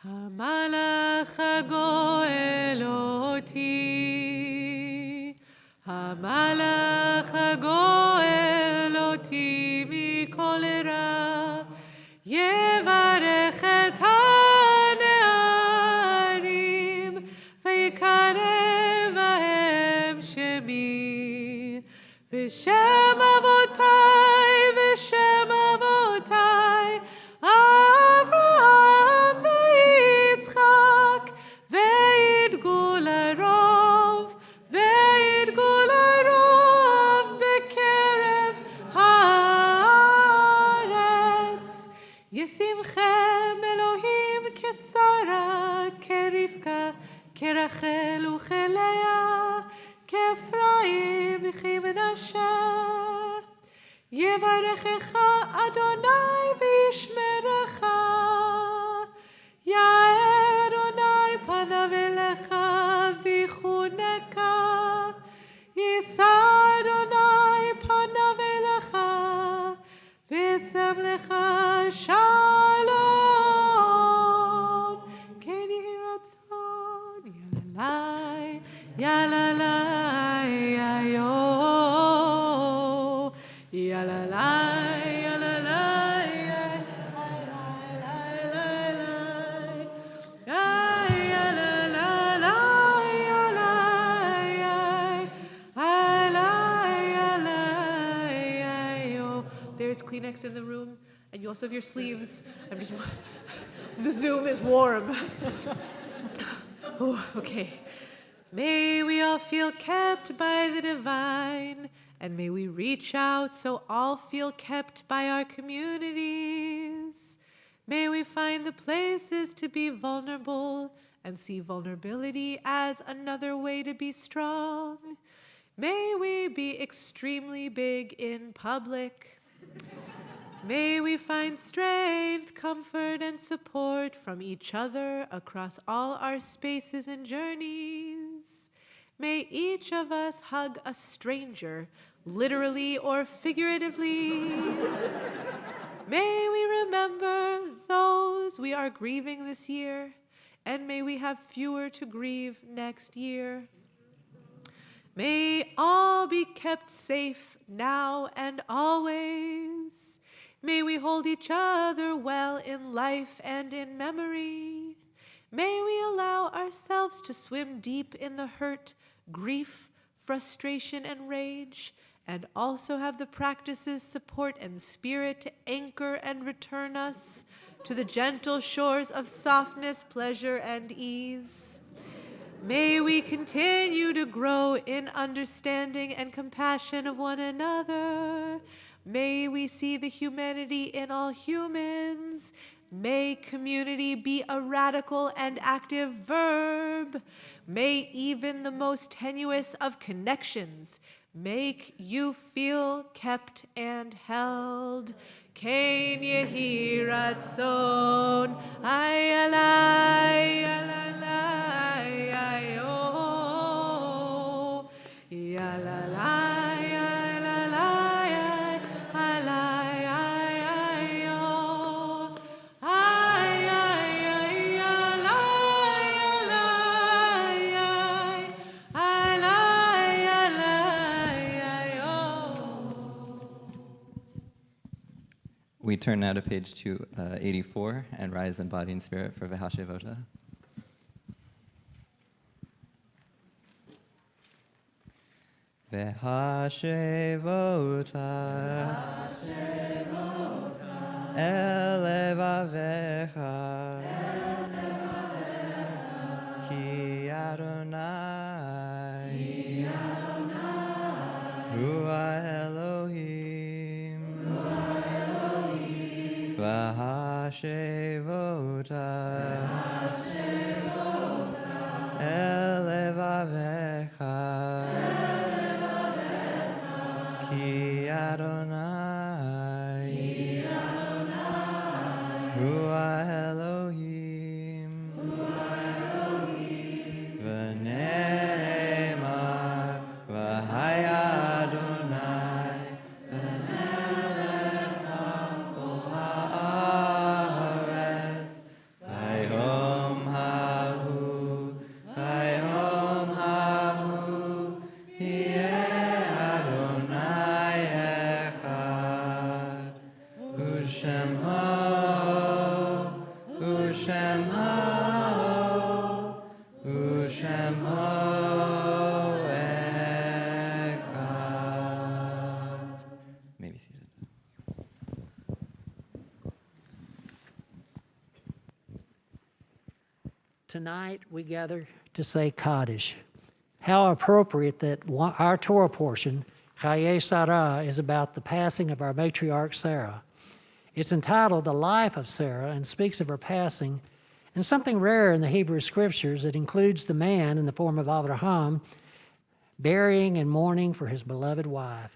Hamalach hagoel oti, Hamalach hagoel oti mikol ra, yevarech et hane'arim, vayikarev bahem shemi, v'shem avotai, v'shem avotai, Avraham v'Yitzchak, v'yidgul harov b'kerev haaretz. Yisimchem Elohim kesara, kerivka, kerachel u'chelea, k'Efraim v'Menashe. Yevarechecha Adonai v'yishmerecha, Ya'er Adonai panav elecha v'yichuneka, Yisa Adonai Yesem lecha shalom. Ken yehi ratzon. Yalalai, yalalai, yayo. Yalalai, yalalai, yalalai. Ay, yalalai, yalalai, yalalai, yo. There's Kleenex in the room, and you also have your sleeves. The Zoom is warm. Oh, okay. May we all feel kept by the divine, and may we reach out so all feel kept by our communities. May we find the places to be vulnerable and see vulnerability as another way to be strong. May we be extremely big in public. May we find strength, comfort, and support from each other across all our spaces and journeys. May each of us hug a stranger, literally or figuratively. May we remember those we are grieving this year, and may we have fewer to grieve next year. May all be kept safe now and always. May we hold each other well in life and in memory. May we allow ourselves to swim deep in the hurt, grief, frustration, and rage, and also have the practices, support, and spirit to anchor and return us to the gentle shores of softness, pleasure, and ease. May we continue to grow in understanding and compassion of one another. May we see the humanity in all humans. May community be a radical and active verb. May even the most tenuous of connections make you feel kept and held. Kain yehi ratzon, ayalai, alalai, ayo. Yalalai, alalai, alai, ayo. Ay, ay, ay, alai, alai, alai, ayo. We turn now to page 284 and rise in body and spirit for V'hashevota. V'hashevota el levavecha ki Adonai hu Elohim V'hashevota el levavecha ki Adonai hu Elohim V'ne'emar v'haya Adonai v'nelet al kol haaretz vayom hahu yeh Adonai echad u'shemo echad. May be seated. Tonight we gather to say Kaddish. How appropriate that our Torah portion, Chayei Sarah, is about the passing of our matriarch Sarah. It's entitled The Life of Sarah and speaks of her passing, and something rare in the Hebrew Scriptures, it includes the man in the form of Abraham burying and mourning for his beloved wife.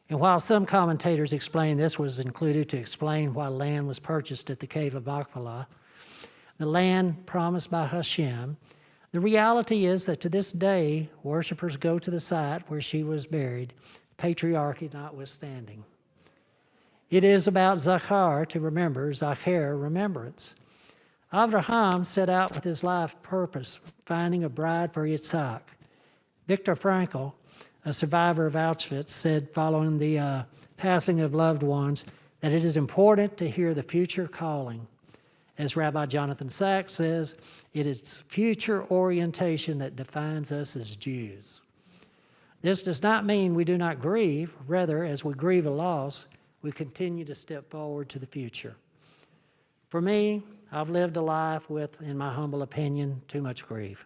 And while some commentators explain this was included to explain why land was purchased at the cave of Machpelah, the land promised by Hashem, the reality is that to this day, worshipers go to the site where she was buried, patriarchy notwithstanding. It is about Zachar, to remember, Zachar, remembrance. Avraham set out with his life purpose, finding a bride for Yitzhak. Viktor Frankl, a survivor of Auschwitz, said following the passing of loved ones that it is important to hear the future calling. As Rabbi Jonathan Sachs says, it is future orientation that defines us as Jews. This does not mean we do not grieve. Rather, as we grieve a loss, we continue to step forward to the future. For me, I've lived a life with, in my humble opinion, too much grief.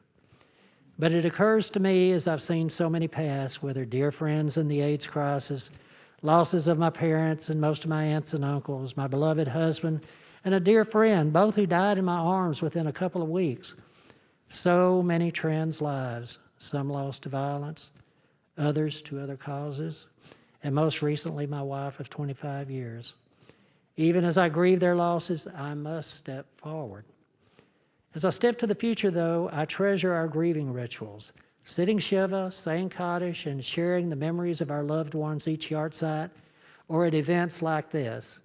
But it occurs to me as I've seen so many pass, whether dear friends in the AIDS crisis, losses of my parents and most of my aunts and uncles, my beloved husband, and a dear friend, both who died in my arms within a couple of weeks. So many trans lives, some lost to violence, others to other causes, and most recently my wife of 25 years. Even as I grieve their losses, I must step forward. As I step to the future, though, I treasure our grieving rituals, sitting Shiva, saying Kaddish, and sharing the memories of our loved ones each yahrzeit, or at events like this.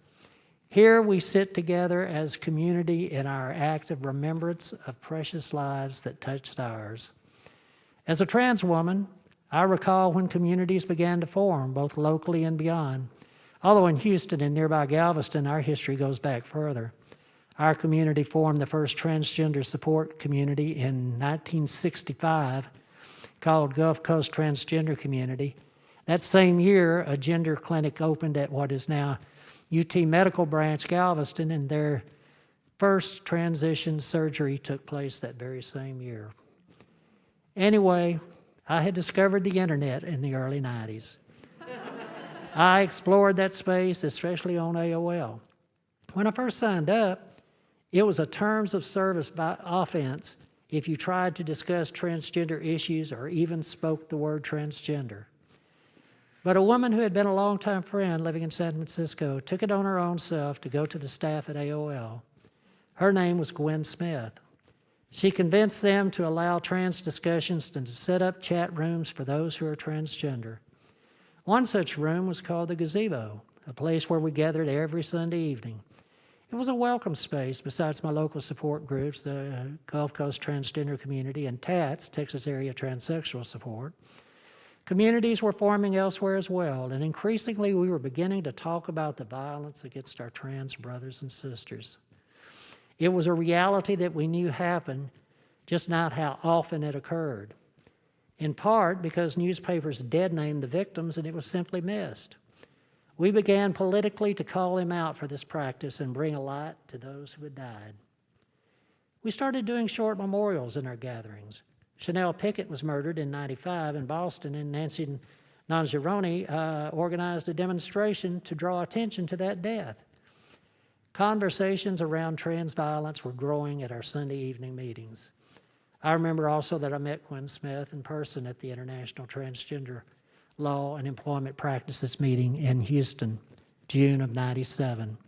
Here we sit together as community in our act of remembrance of precious lives that touched ours. As a trans woman, I recall when communities began to form, both locally and beyond. Although in Houston and nearby Galveston, our history goes back further. Our community formed the first transgender support community in 1965, called Gulf Coast Transgender Community. That same year, a gender clinic opened at what is now UT Medical Branch Galveston, and their first transition surgery took place that very same year. Anyway, I had discovered the internet in the early 90s. I explored that space, especially on AOL. When I first signed up, it was a terms of service offense if you tried to discuss transgender issues or even spoke the word transgender. But a woman who had been a longtime friend living in San Francisco took it on her own self to go to the staff at AOL. Her name was Gwen Smith. She convinced them to allow trans discussions and to set up chat rooms for those who are transgender. One such room was called the Gazebo, a place where we gathered every Sunday evening. It was a welcome space besides my local support groups, the Gulf Coast Transgender Community and TATS, Texas Area Transsexual Support. Communities were forming elsewhere as well, and increasingly we were beginning to talk about the violence against our trans brothers and sisters. It was a reality that we knew happened, just not how often it occurred. In part because newspapers dead-named the victims and it was simply missed. We began politically to call them out for this practice and bring a light to those who had died. We started doing short memorials in our gatherings. Chanel Pickett was murdered in '95 in Boston, and Nancy Nangeroni organized a demonstration to draw attention to that death. Conversations around trans violence were growing at our Sunday evening meetings. I remember also that I met Gwen Smith in person at the International Transgender Law and Employment Practices meeting in Houston, June of '97.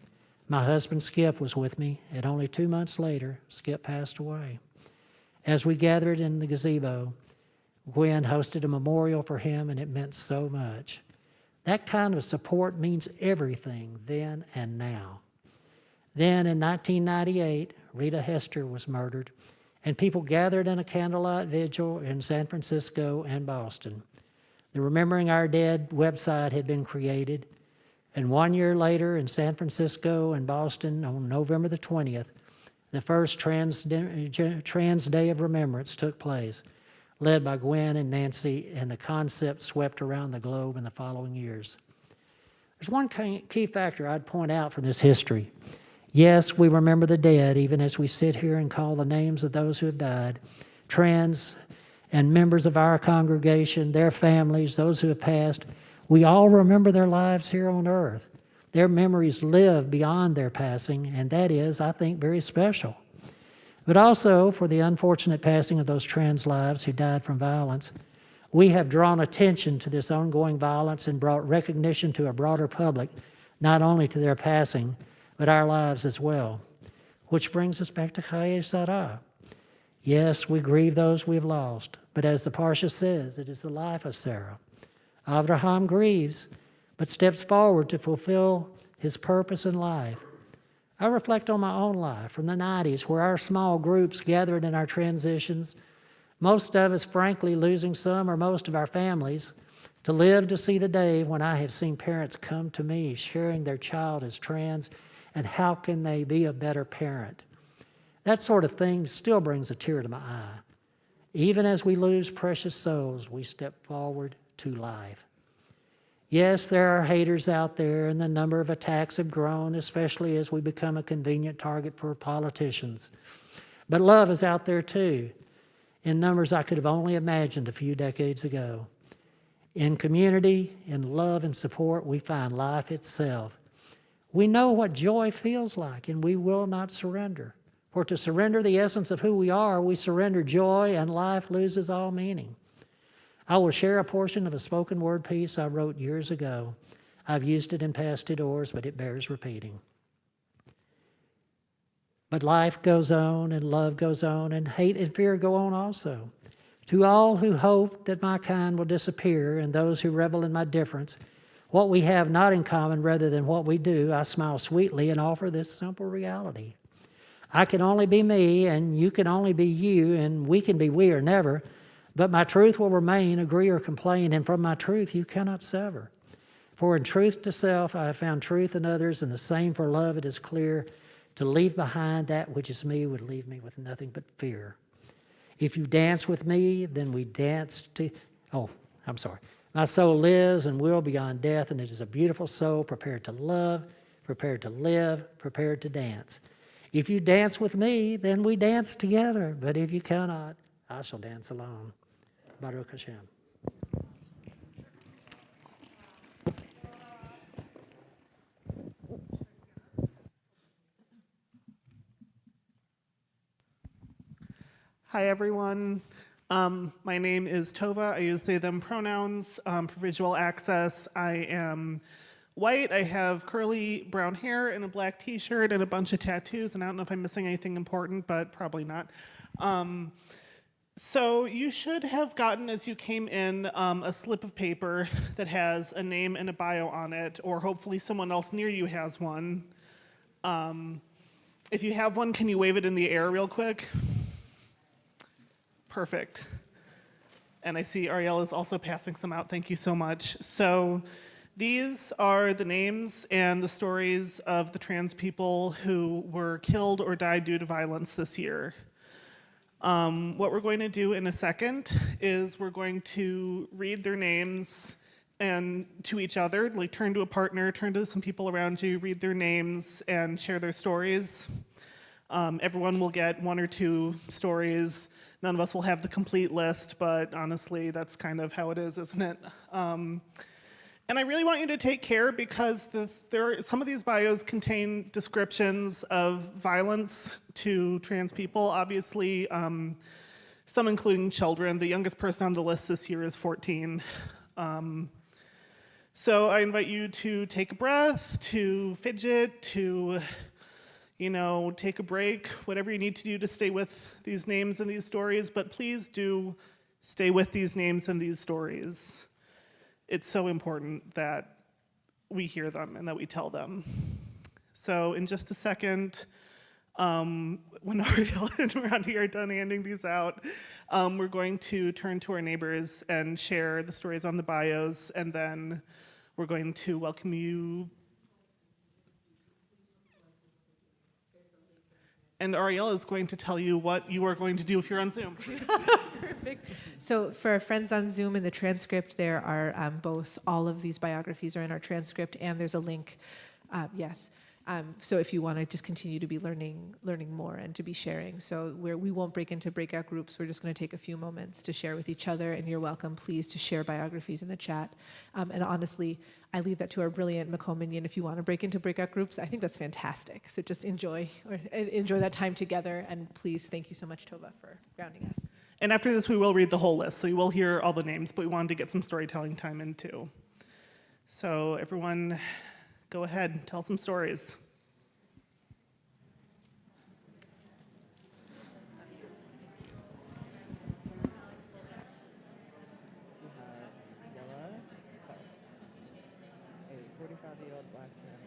My husband Skip was with me, and only 2 months later, Skip passed away. As we gathered in the gazebo, Gwen hosted a memorial for him, and it meant so much. That kind of support means everything then and now. Then in 1998, Rita Hester was murdered, and people gathered in a candlelight vigil in San Francisco and Boston. The Remembering Our Dead website had been created, and 1 year later in San Francisco and Boston on November the 20th, the first Trans Day of Remembrance took place, led by Gwen and Nancy, and the concept swept around the globe in the following years. There's one key factor I'd point out from this history. Yes, we remember the dead, even as we sit here and call the names of those who have died, trans and members of our congregation, their families, those who have passed. We all remember their lives here on earth. Their memories live beyond their passing, and that is, I think, very special. But also, for the unfortunate passing of those trans lives who died from violence, we have drawn attention to this ongoing violence and brought recognition to a broader public, not only to their passing, but our lives as well. Which brings us back to Chayei Sarah. Yes, we grieve those we've lost, but as the Parsha says, it is the life of Sarah. Avraham grieves, but steps forward to fulfill His purpose in life. I reflect on my own life from the 90s, where our small groups gathered in our transitions, most of us frankly losing some or most of our families, to live to see the day when I have seen parents come to me sharing their child as trans and how can they be a better parent. That sort of thing still brings a tear to my eye. Even as we lose precious souls, we step forward to life. Yes, there are haters out there, and the number of attacks have grown, especially as we become a convenient target for politicians. But love is out there too, in numbers I could have only imagined a few decades ago. In community, in love and support, we find life itself. We know what joy feels like, and we will not surrender. For to surrender the essence of who we are, we surrender joy, and life loses all meaning. I will share a portion of a spoken word piece I wrote years ago. I've used it in past tours, but it bears repeating. But life goes on, and love goes on, and hate and fear go on also. To all who hope that my kind will disappear, and those who revel in my difference, what we have not in common rather than what we do, I smile sweetly and offer this simple reality. I can only be me, and you can only be you, and we can be we or never, but my truth will remain, agree or complain, and from my truth you cannot sever. For in truth to self I have found truth in others, and the same for love it is clear. To leave behind that which is me would leave me with nothing but fear. If you dance with me, then we dance to... Oh, I'm sorry. My soul lives and will beyond death, and it is a beautiful soul prepared to love, prepared to live, prepared to dance. If you dance with me, then we dance together. But if you cannot, I shall dance alone. Baruch Hashem. Hi, everyone. My name is Tova. I use they, them pronouns for visual access. I am white. I have curly brown hair and a black t-shirt and a bunch of tattoos. And I don't know if I'm missing anything important, but probably not. So you should have gotten, as you came in, a slip of paper that has a name and a bio on it, or hopefully someone else near you has one. If you have one, can you wave it in the air real quick? Perfect. And I see Ariel is also passing some out. Thank you so much. So these are the names and the stories of the trans people who were killed or died due to violence this year. What we're going to do in a second is we're going to read their names and to each other, like turn to a partner, turn to some people around you, read their names, and share their stories. Everyone will get one or two stories. None of us will have the complete list, but honestly, that's kind of how it is, isn't it? And I really want you to take care because some of these bios contain descriptions of violence to trans people, obviously, some including children. The youngest person on the list this year is 14. So I invite you to take a breath, to fidget, to take a break, whatever you need to do to stay with these names and these stories, but please do stay with these names and these stories. It's so important that we hear them and that we tell them. So in just a second, when Ariel and Randy are done handing these out, we're going to turn to our neighbors and share the stories on the bios, and then we're going to welcome you. And Ariel is going to tell you what you are going to do if you're on Zoom. Perfect. So for our friends on Zoom in the transcript, there are both, all of these biographies are in our transcript, and there's a link, yes. So if you want to just continue to be learning more and to be sharing. So we won't break into breakout groups. We're just going to take a few moments to share with each other, and you're welcome, please, to share biographies in the chat. And honestly, I leave that to our brilliant Mako minion. If you want to break into breakout groups, I think that's fantastic. So just enjoy that time together, and please, thank you so much, Tova, for grounding us. And after this, we will read the whole list, so you will hear all the names, but we wanted to get some storytelling time in too. So everyone, go ahead, tell some stories. A 45-year-old black man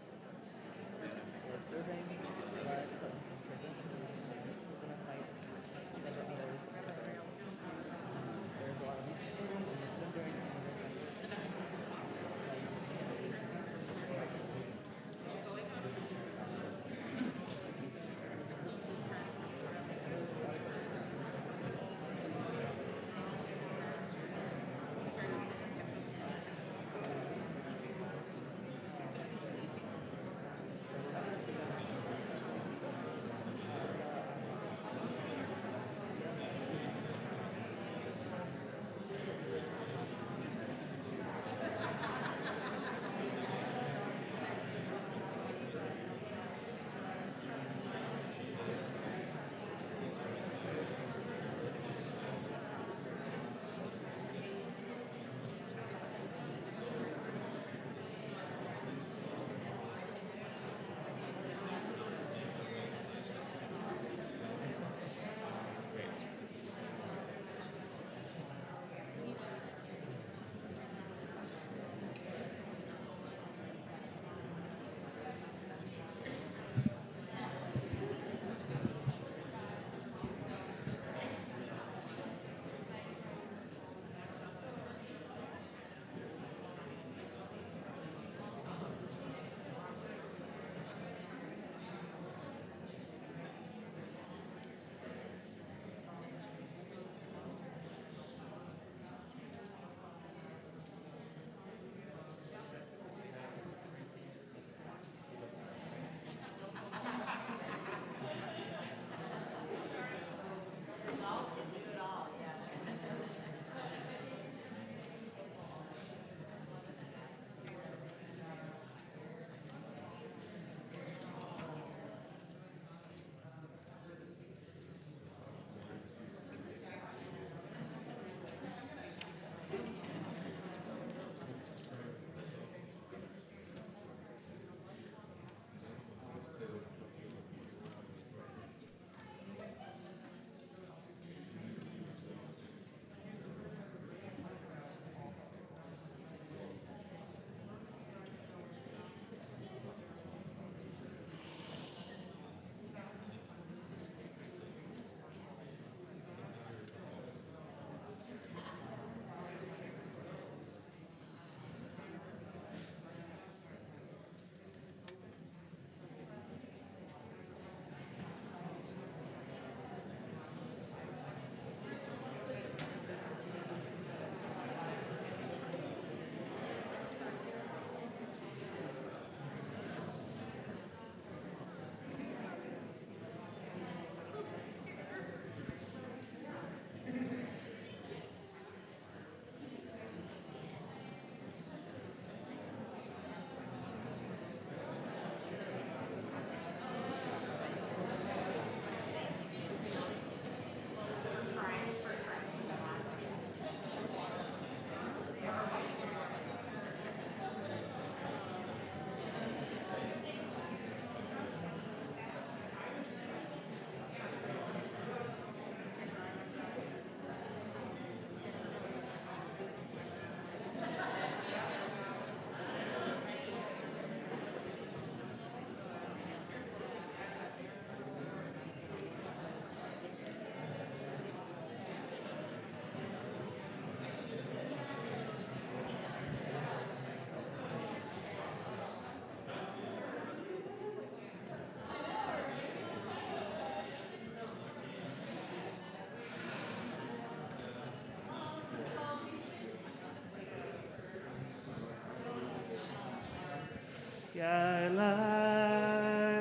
Ya la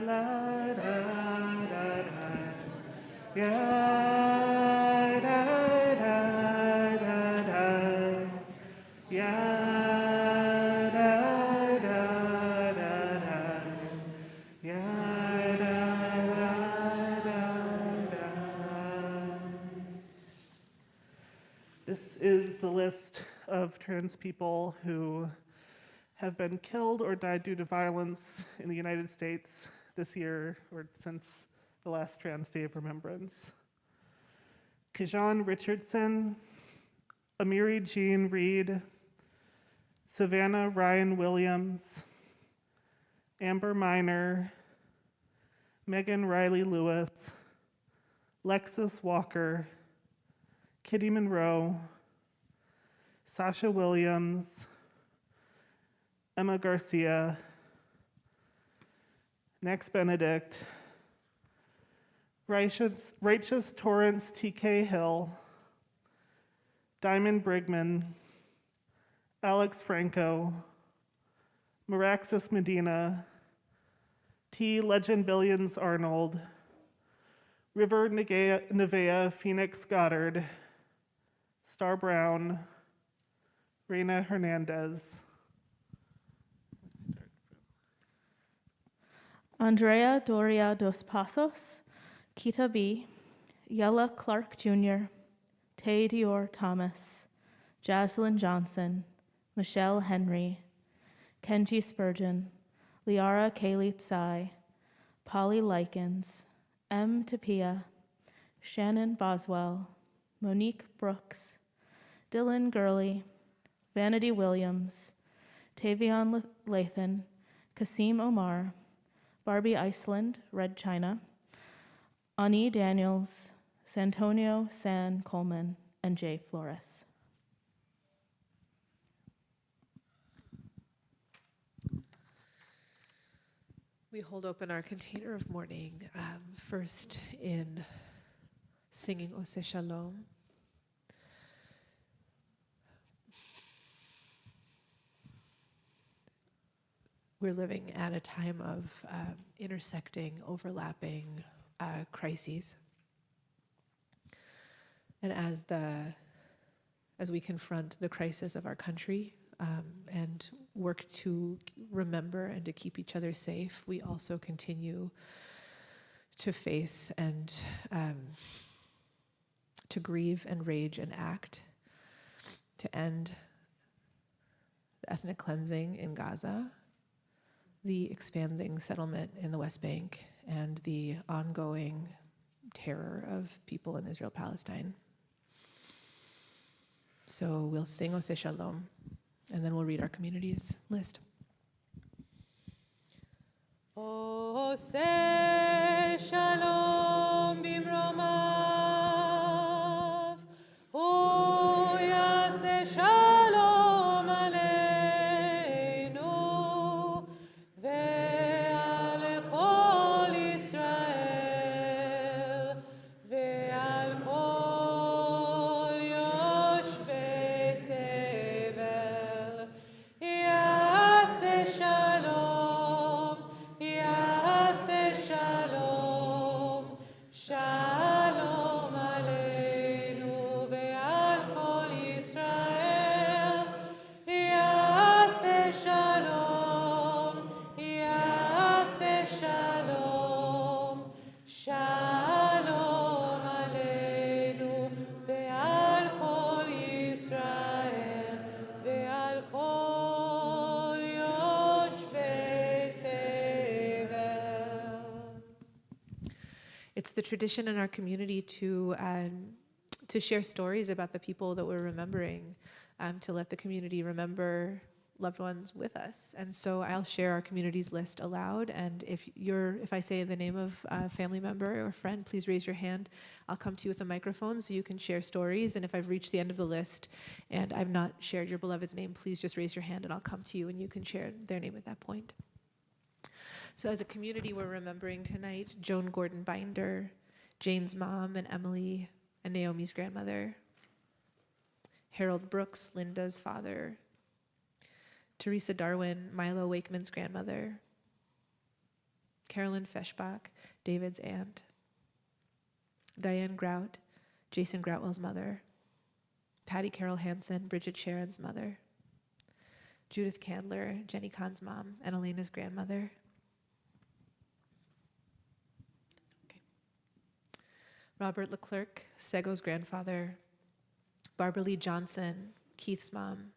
la da da da. Ya da da da da. Ya da da da da. Ya da da da da. This is the list of trans people who have been killed or died due to violence in the United States this year or since the last Trans Day of Remembrance. Kajan Richardson, Amiri Jean Reed, Savannah Ryan Williams, Amber Miner, Megan Riley Lewis, Lexus Walker, Kitty Monroe, Sasha Williams, Emma Garcia, Nex Benedict, Righteous Torrance TK Hill, Diamond Brigman, Alex Franco, Maraxis Medina, T. Legend Billions Arnold, River Nevea Phoenix Goddard, Star Brown, Reina Hernandez. Andrea Doria dos Passos, Kita B., Yella Clark Jr., Tay Dior Thomas, Jaslyn Johnson, Michelle Henry, Kenji Spurgeon, Liara Kaylee Tsai, Polly Likens, M. Tapia, Shannon Boswell, Monique Brooks, Dylan Gurley, Vanity Williams, Tavion Lathan, Kasim Omar, Barbie Iceland, Red China, Ani Daniels, Santonio San Coleman, and Jay Flores. We hold open our container of mourning, first in singing Ose Shalom. We're living at a time of intersecting, overlapping crises. And as we confront the crisis of our country and work to remember and to keep each other safe, we also continue to face and to grieve and rage and act to end the ethnic cleansing in Gaza, the expanding settlement in the West Bank, and the ongoing terror of people in Israel-Palestine. So we'll sing Ose Shalom, and then we'll read our community's list. Ose Shalom bimromav, Oyase Shalom aleinu, ve'al kol Yisrael, ve'al kol yoshvei tevel, Yase Shalom, Yase Shalom, Shalom aleinu ve'al kol Yisrael, Yase Shalom, Yase Shalom, Shalom aleinu ve'al kol Yisrael, ve'al kol yoshvei tevel. It's the tradition in our community to share stories about the people that we're remembering, to let the community remember loved ones with us. And so I'll share our community's list aloud. And if I say the name of a family member or friend, please raise your hand. I'll come to you with a microphone so you can share stories. And if I've reached the end of the list and I've not shared your beloved's name, please just raise your hand and I'll come to you and you can share their name at that point. So as a community, we're remembering tonight Joan Gordon Binder, Jane's mom and Emily, and Naomi's grandmother, Harold Brooks, Linda's father, Teresa Darwin, Milo Wakeman's grandmother, Carolyn Feschbach, David's aunt. Diane Grout, Jason Groutwell's mother. Patty Carol Hansen, Bridget Sharon's mother. Judith Candler, Jenny Kahn's mom, and Elena's grandmother. Okay. Robert Leclerc, Sego's grandfather. Barbara Lee Johnson, Keith's mom.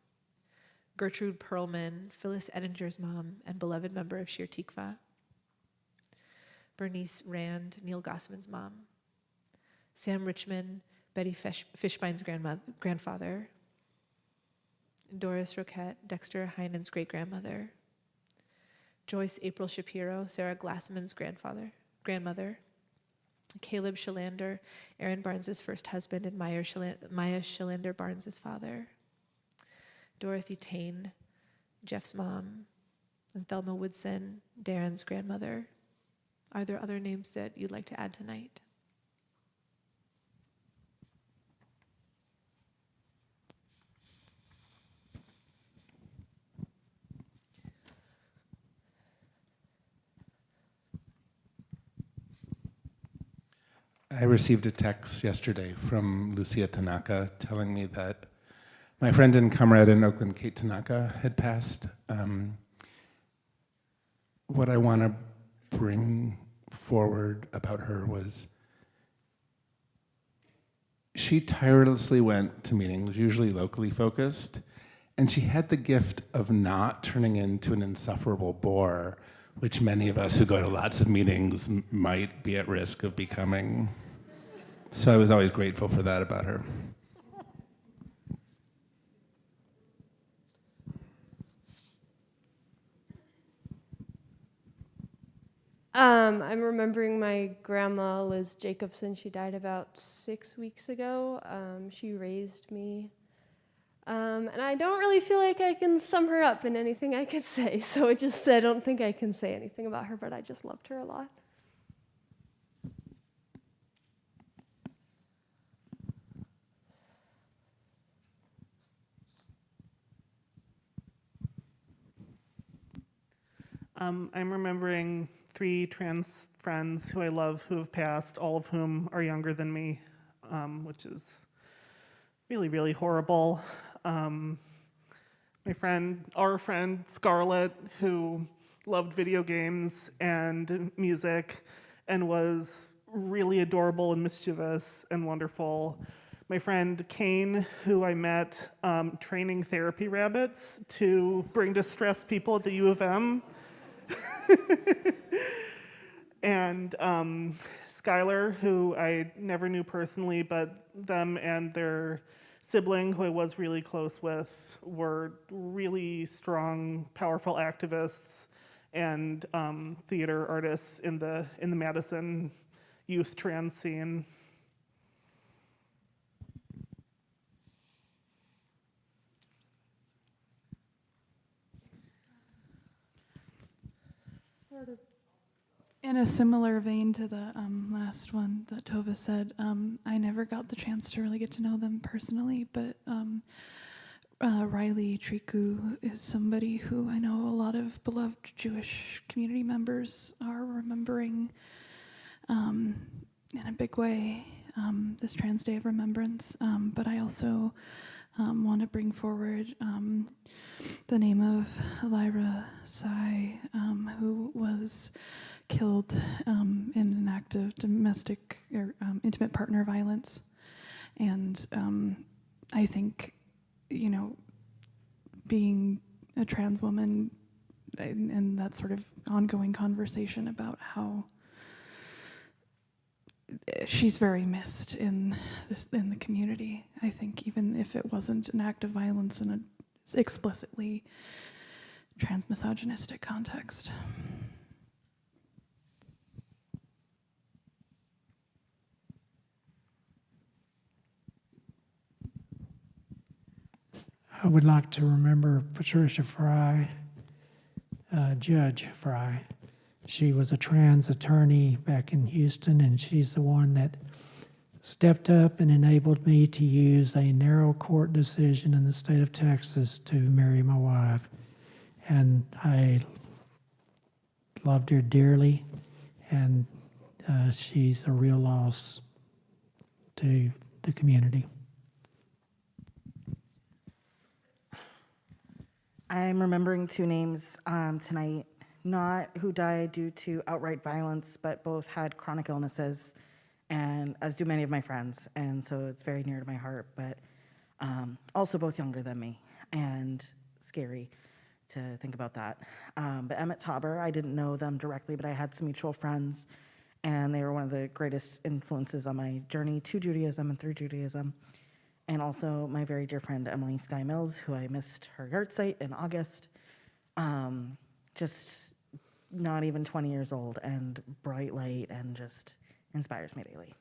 Gertrude Perlman, Phyllis Edinger's mom and beloved member of Shir Tikva. Bernice Rand, Neil Gossman's mom. Sam Richmond, Betty Fishbein's grandfather. Doris Roquette, Dexter Heinen's great-grandmother. Joyce April Shapiro, Sarah Glassman's grandmother. Caleb Shalander, Aaron Barnes' first husband and Maya Shalander Barnes' father. Dorothy Tain, Jeff's mom, and Thelma Woodson, Darren's grandmother. Are there other names that you'd like to add tonight? I received a text yesterday from Lucia Tanaka telling me that my friend and comrade in Oakland, Kate Tanaka, had passed. What I want to bring forward about her was she tirelessly went to meetings, usually locally focused, and she had the gift of not turning into an insufferable bore, which many of us who go to lots of meetings might be at risk of becoming. So I was always grateful for that about her. I'm remembering my grandma, Liz Jacobson. She died about 6 weeks ago. She raised me. And I don't really feel like I can sum her up in anything I could say. So I don't think I can say anything about her, but I just loved her a lot. I'm remembering 3 trans friends who I love who have passed, all of whom are younger than me, which is really, really horrible. Our friend Scarlett, who loved video games and music and was really adorable and mischievous and wonderful. My friend Kane, who I met training therapy rabbits to bring distressed people at the U of M. And Skylar, who I never knew personally, but them and their sibling, who I was really close with, were really strong, powerful activists and theater artists in the Madison youth trans scene. In a similar vein to the last one that Tova said, I never got the chance to really get to know them personally, but Riley Triku is somebody who I know a lot of beloved Jewish community members are remembering in a big way this Trans Day of Remembrance, but I also want to bring forward the name of Lyra Sai, who was killed in an act of domestic or intimate partner violence. And I think, being a trans woman and that sort of ongoing conversation about how she's very missed in the community. I think even if it wasn't an act of violence in an explicitly trans-misogynistic context. I would like to remember Patricia Fry, Judge Fry. She was a trans attorney back in Houston, and she's the one that stepped up and enabled me to use a narrow court decision in the state of Texas to marry my wife. And I loved her dearly, and she's a real loss to the community. I'm remembering two names tonight, not who died due to outright violence, but both had chronic illnesses, and as do many of my friends, and so it's very near to my heart, but also both younger than me, and scary to think about that. But Emmett Tauber, I didn't know them directly, but I had some mutual friends, and they were one of the greatest influences on my journey to Judaism and through Judaism. And also my very dear friend, Emily Sky Mills, who I missed her yard site in August. Just not even 20 years old and bright light and just inspires me daily.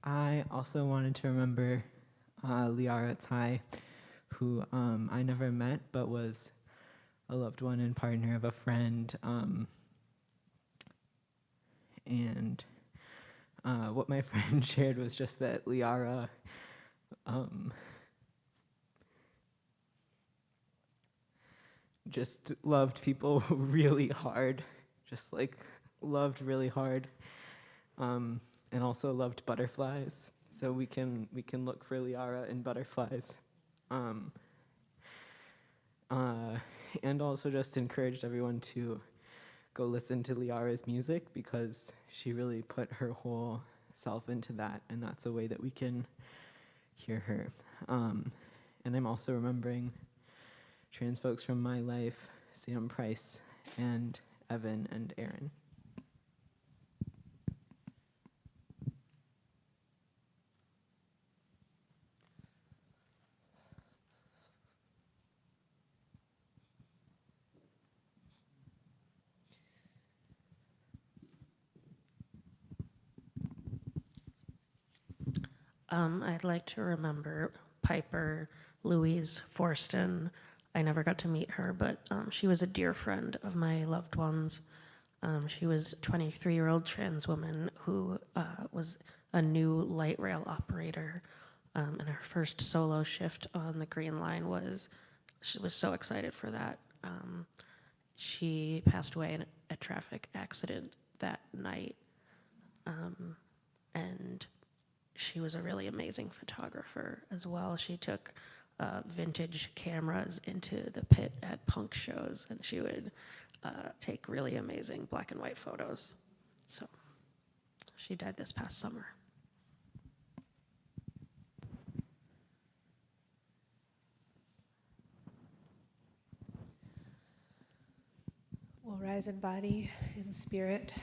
I also wanted to remember Liara Tai, who I never met but was a loved one and partner of a friend. And what my friend shared was just that Liara just loved people really hard, just like loved really hard, and also loved butterflies. So we can look for Liara in butterflies, and also just encouraged everyone to go listen to Liara's music because she really put her whole self into that, and that's a way that we can hear her. And I'm also remembering trans folks from my life, Sam Price and Evan and Aaron. I'd like to remember Piper Louise Forston. I never got to meet her, but she was a dear friend of my loved ones. She was a 23-year-old trans woman who was a new light rail operator, and her first solo shift on the Green Line she was so excited for that. She passed away in a traffic accident that night, and she was a really amazing photographer as well. She took vintage cameras into the pit at punk shows, and she would take really amazing black and white photos. So she died this past summer. We'll rise in body, in spirit.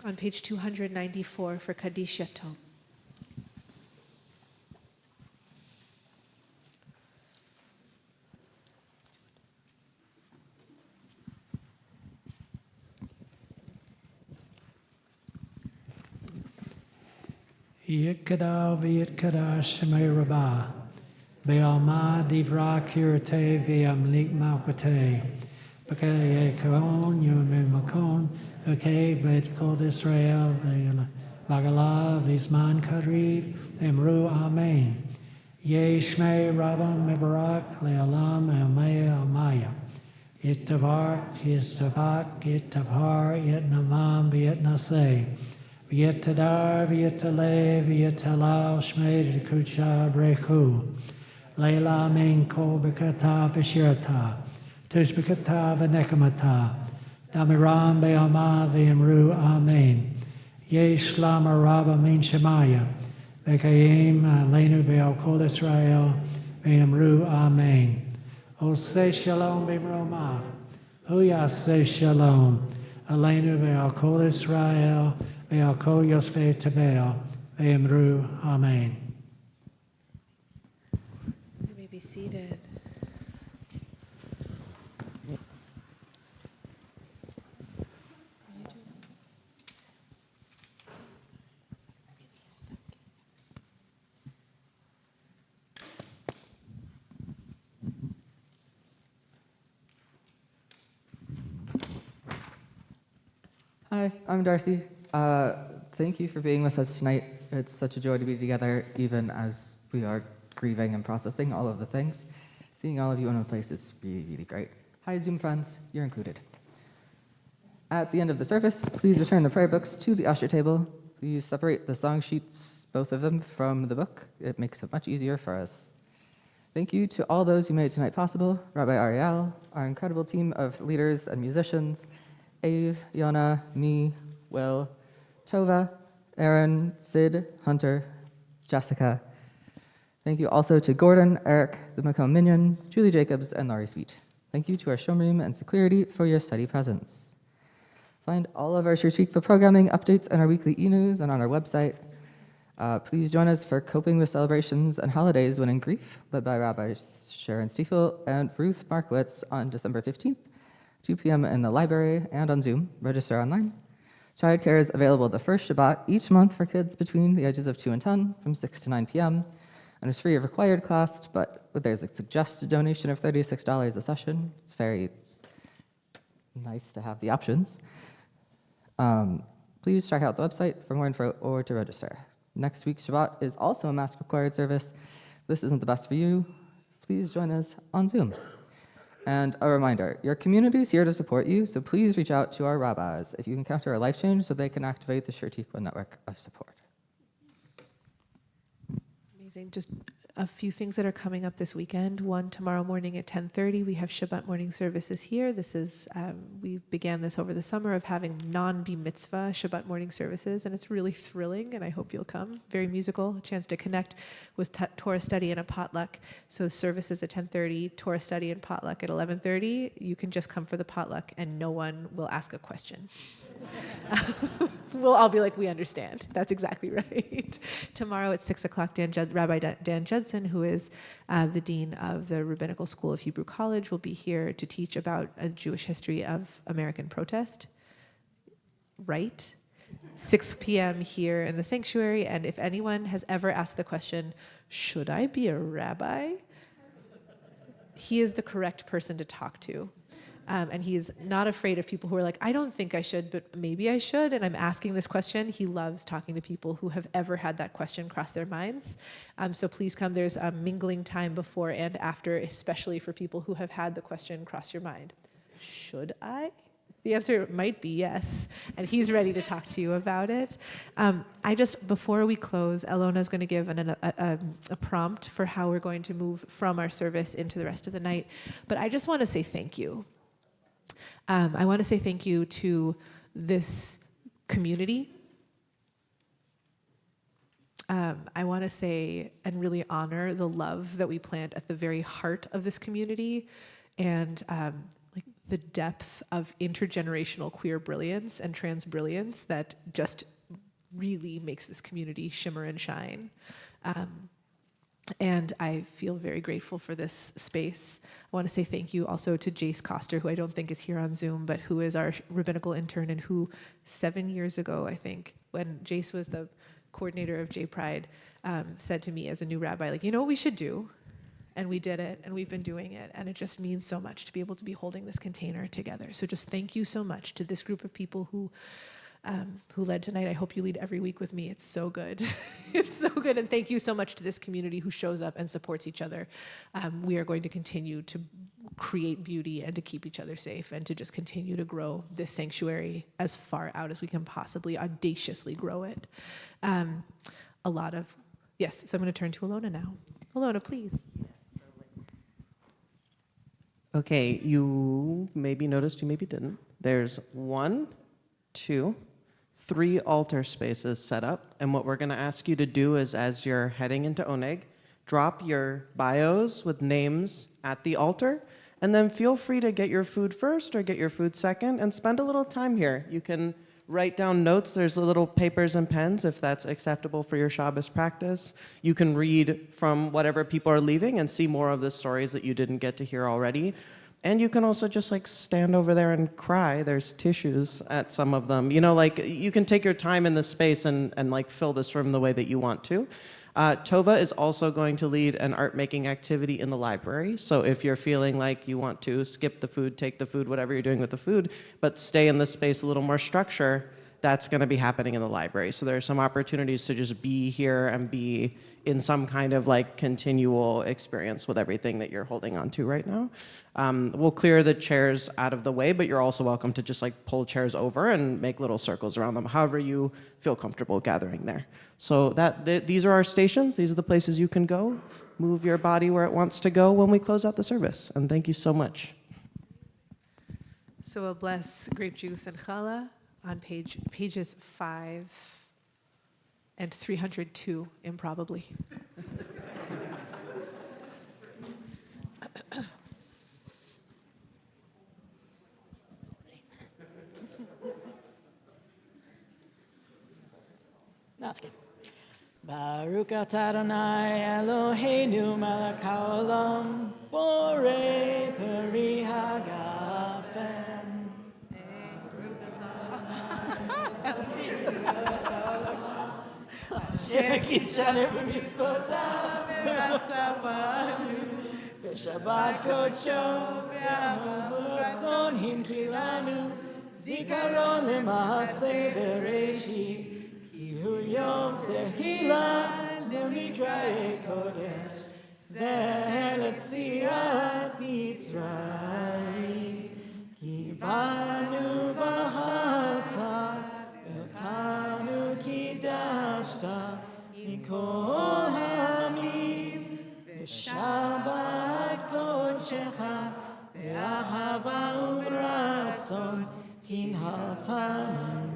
On page 294 for Kaddish Yatom. Yitkada v'yitkada shemay rabah, be'alma divra kirate v'amlik malkate, b'kei yekon yom makon, b'kei bet kol Israel v'agala v'izman kariv v'emru amen. Ye shmei rabah mevarak le'alam elmei almaya. Yittavark, yistavak, yittavhar, yitnamam v'yitnaseh. V'yitadar, v'yitale, v'yitalal, shmei d'kucha brechu. Leila min kol b'kata v'shirata. Tush b'kata v'nekamata. Damiram be'alma v'yimru amen. Yesh lama rabba min shemaya. V'kayim aleinu ve'al kol Israel v'yimru amen. Oseh shalom b'mromah. Uyaseh shalom. Aleinu ve'al kol Israel ve'al kol Yosvei Tevel v'yimru amen. You may be seated. Hi, I'm Darcy. Thank you for being with us tonight. It's such a joy to be together, even as we are grieving and processing all of the things. Seeing all of you in one place is really, really great. Hi, Zoom friends, you're included. At the end of the service, please return the prayer books to the usher table. Please separate the song sheets, both of them, from the book. It makes it much easier for us. Thank you to all those who made tonight possible, Rabbi Ariel, our incredible team of leaders and musicians, Ave, Yona, me, Will, Tova, Aaron, Sid, Hunter, Jessica. Thank you also to Gordon, Eric, the Macomb Minion, Julie Jacobs, and Laurie Sweet. Thank you to our showroom and security for your steady presence. Find all of our Shir Tikva programming updates and our weekly e-news and on our website. Please join us for Coping with Celebrations and Holidays When in Grief, led by Rabbis Sharon Stiefel and Ruth Markowitz on December 15th, 2 p.m. in the library and on Zoom. Register online. Childcare is available the first Shabbat each month for kids between the ages of 2 and 10 from 6 to 9 p.m. and is free of required cost, but there's a suggested donation of $36 a session. It's very nice to have the options. Please check out the website for more info or to register. Next week's Shabbat is also a mask required service. If this isn't the best for you, please join us on Zoom. And a reminder, your community is here to support you, so please reach out to our rabbis if you encounter a life change so they can activate the Shir Tikva network of support. Amazing. Just a few things that are coming up this weekend. One, tomorrow morning at 10:30, we have Shabbat morning services here. This is, we began this over the summer of having non-Bar Mitzvah Shabbat morning services, and it's really thrilling, and I hope you'll come. Very musical, a chance to connect with Torah study and a potluck. So services at 10:30, Torah study and potluck at 11:30. You can just come for the potluck, and no one will ask a question. We'll all be like, we understand. That's exactly right. Tomorrow at 6 o'clock, Rabbi Dan Judson, who is the dean of the Rabbinical School of Hebrew College, will be here to teach about a Jewish history of American protest. Right? 6 p.m. here in the sanctuary. And if anyone has ever asked the question, should I be a rabbi? He is the correct person to talk to. And he is not afraid of people who are like, I don't think I should, but maybe I should. And I'm asking this question. He loves talking to people who have ever had that question cross their minds. So please come. There's a mingling time before and after, especially for people who have had the question cross your mind. Should I? The answer might be yes. And he's ready to talk to you about it. Before we close, Elona is going to give a prompt for how we're going to move from our service into the rest of the night. But I just want to say thank you. I want to say thank you to this community. I want to say and really honor the love that we plant at the very heart of this community, and the depth of intergenerational queer brilliance and trans brilliance that just really makes this community shimmer and shine. And I feel very grateful for this space. I want to say thank you also to Jace Koster, who I don't think is here on Zoom, but who is our rabbinical intern and who 7 years ago, I think, when Jace was the coordinator of J Pride, said to me as a new rabbi, like, you know what we should do? And we did it, and we've been doing it, and it just means so much to be able to be holding this container together. So just thank you so much to this group of people who led tonight. I hope you lead every week with me. It's so good. It's so good. And thank you so much to this community who shows up and supports each other. We are going to continue to create beauty and to keep each other safe and to just continue to grow this sanctuary as far out as we can possibly audaciously grow it. Yes, so I'm going to turn to Elona now. Elona, please. Okay, you maybe noticed, you maybe didn't. There's 1, 2, 3 altar spaces set up, and what we're going to ask you to do is, as you're heading into Oneg, drop your bios with names at the altar, and then feel free to get your food first or get your food second, and spend a little time here. You can write down notes. There's little papers and pens if that's acceptable for your Shabbos practice. You can read from whatever people are leaving and see more of the stories that you didn't get to hear already. And you can also just stand over there and cry. There's tissues at some of them. You can take your time in this space and fill this room the way that you want to. Tova is also going to lead an art making activity in the library. So if you're feeling like you want to skip the food, take the food, whatever you're doing with the food, but stay in the space a little more structure, that's going to be happening in the library. So there are some opportunities to just be here and be in some kind of like continual experience with everything that you're holding on to right now. We'll clear the chairs out of the way, but you're also welcome to just like pull chairs over and make little circles around them, however you feel comfortable gathering there. So these are our stations. These are the places you can go. Move your body where it wants to go when we close out the service. And thank you so much. So we'll bless grape juice and challah on pages 5 and 302 improbably. That's good. Baruch atah Adonai Eloheinu melech haolam borei peri hagafen. Asher kitshanu b'mitzvotav v'atzavanu v'shabbat kodsho v'ratzon hinkilanu zikaron lema'aseh bereshit ki hu yom tehillah lemikra'e kodesh zeh letziat Mitzrayim ki banu v'hata Tanu kidashta mikol hamim v'shabbat kodshecha v'ahava u'ratzon kinhatanu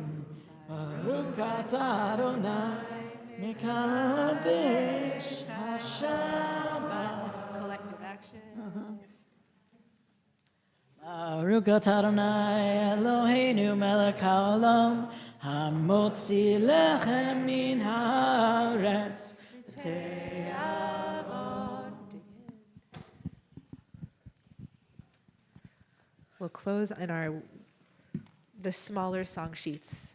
Baruch atah Adonai mekadesh hashabbat. Collective action. Baruch atah Adonai Eloheinu melech haolam hamotzi lechem min haaretz te'avot. We'll close in the smaller song sheets.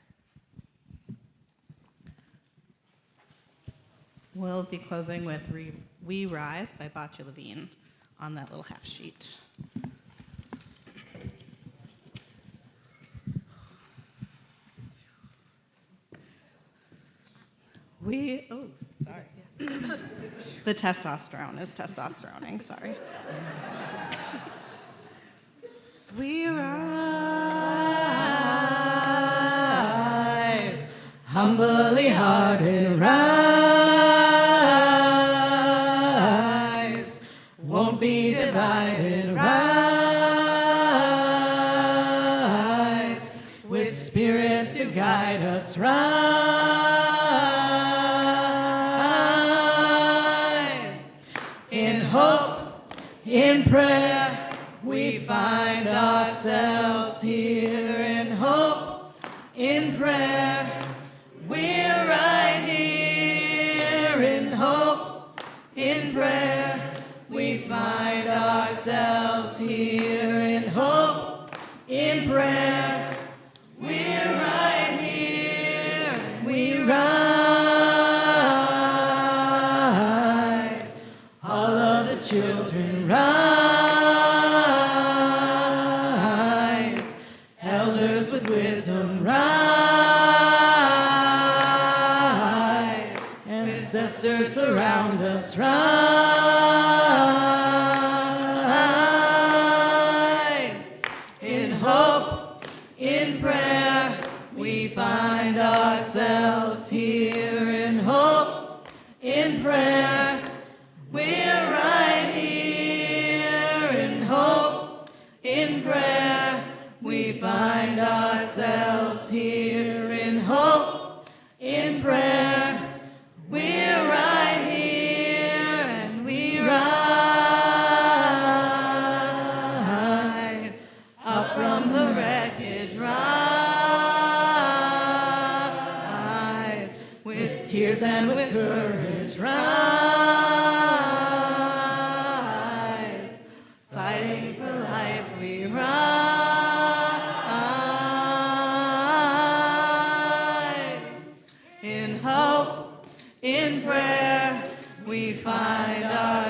We'll be closing with We Rise by Bocce Levine on that little half sheet. Sorry. The testosterone is testosteroning, sorry. We rise, humbly hearted rise, won't be divided, rise, with spirit to guide us, rise, in hope, in prayer, we find ourselves here, in hope, in prayer, we're right here, in hope, in prayer, we find ourselves here, in hope, in prayer, we're right here, we rise, all of the children rise, elders with wisdom rise, ancestors surround us, rise, in hope, in prayer, we find ourselves here, in hope, in prayer, we're right here, in hope, in prayer, we find ourselves here, in hope, in prayer, we're right here, and we rise, up from the wreckage, rise, with tears and with courage, rise, fighting for life, we rise, in hope, in prayer, find our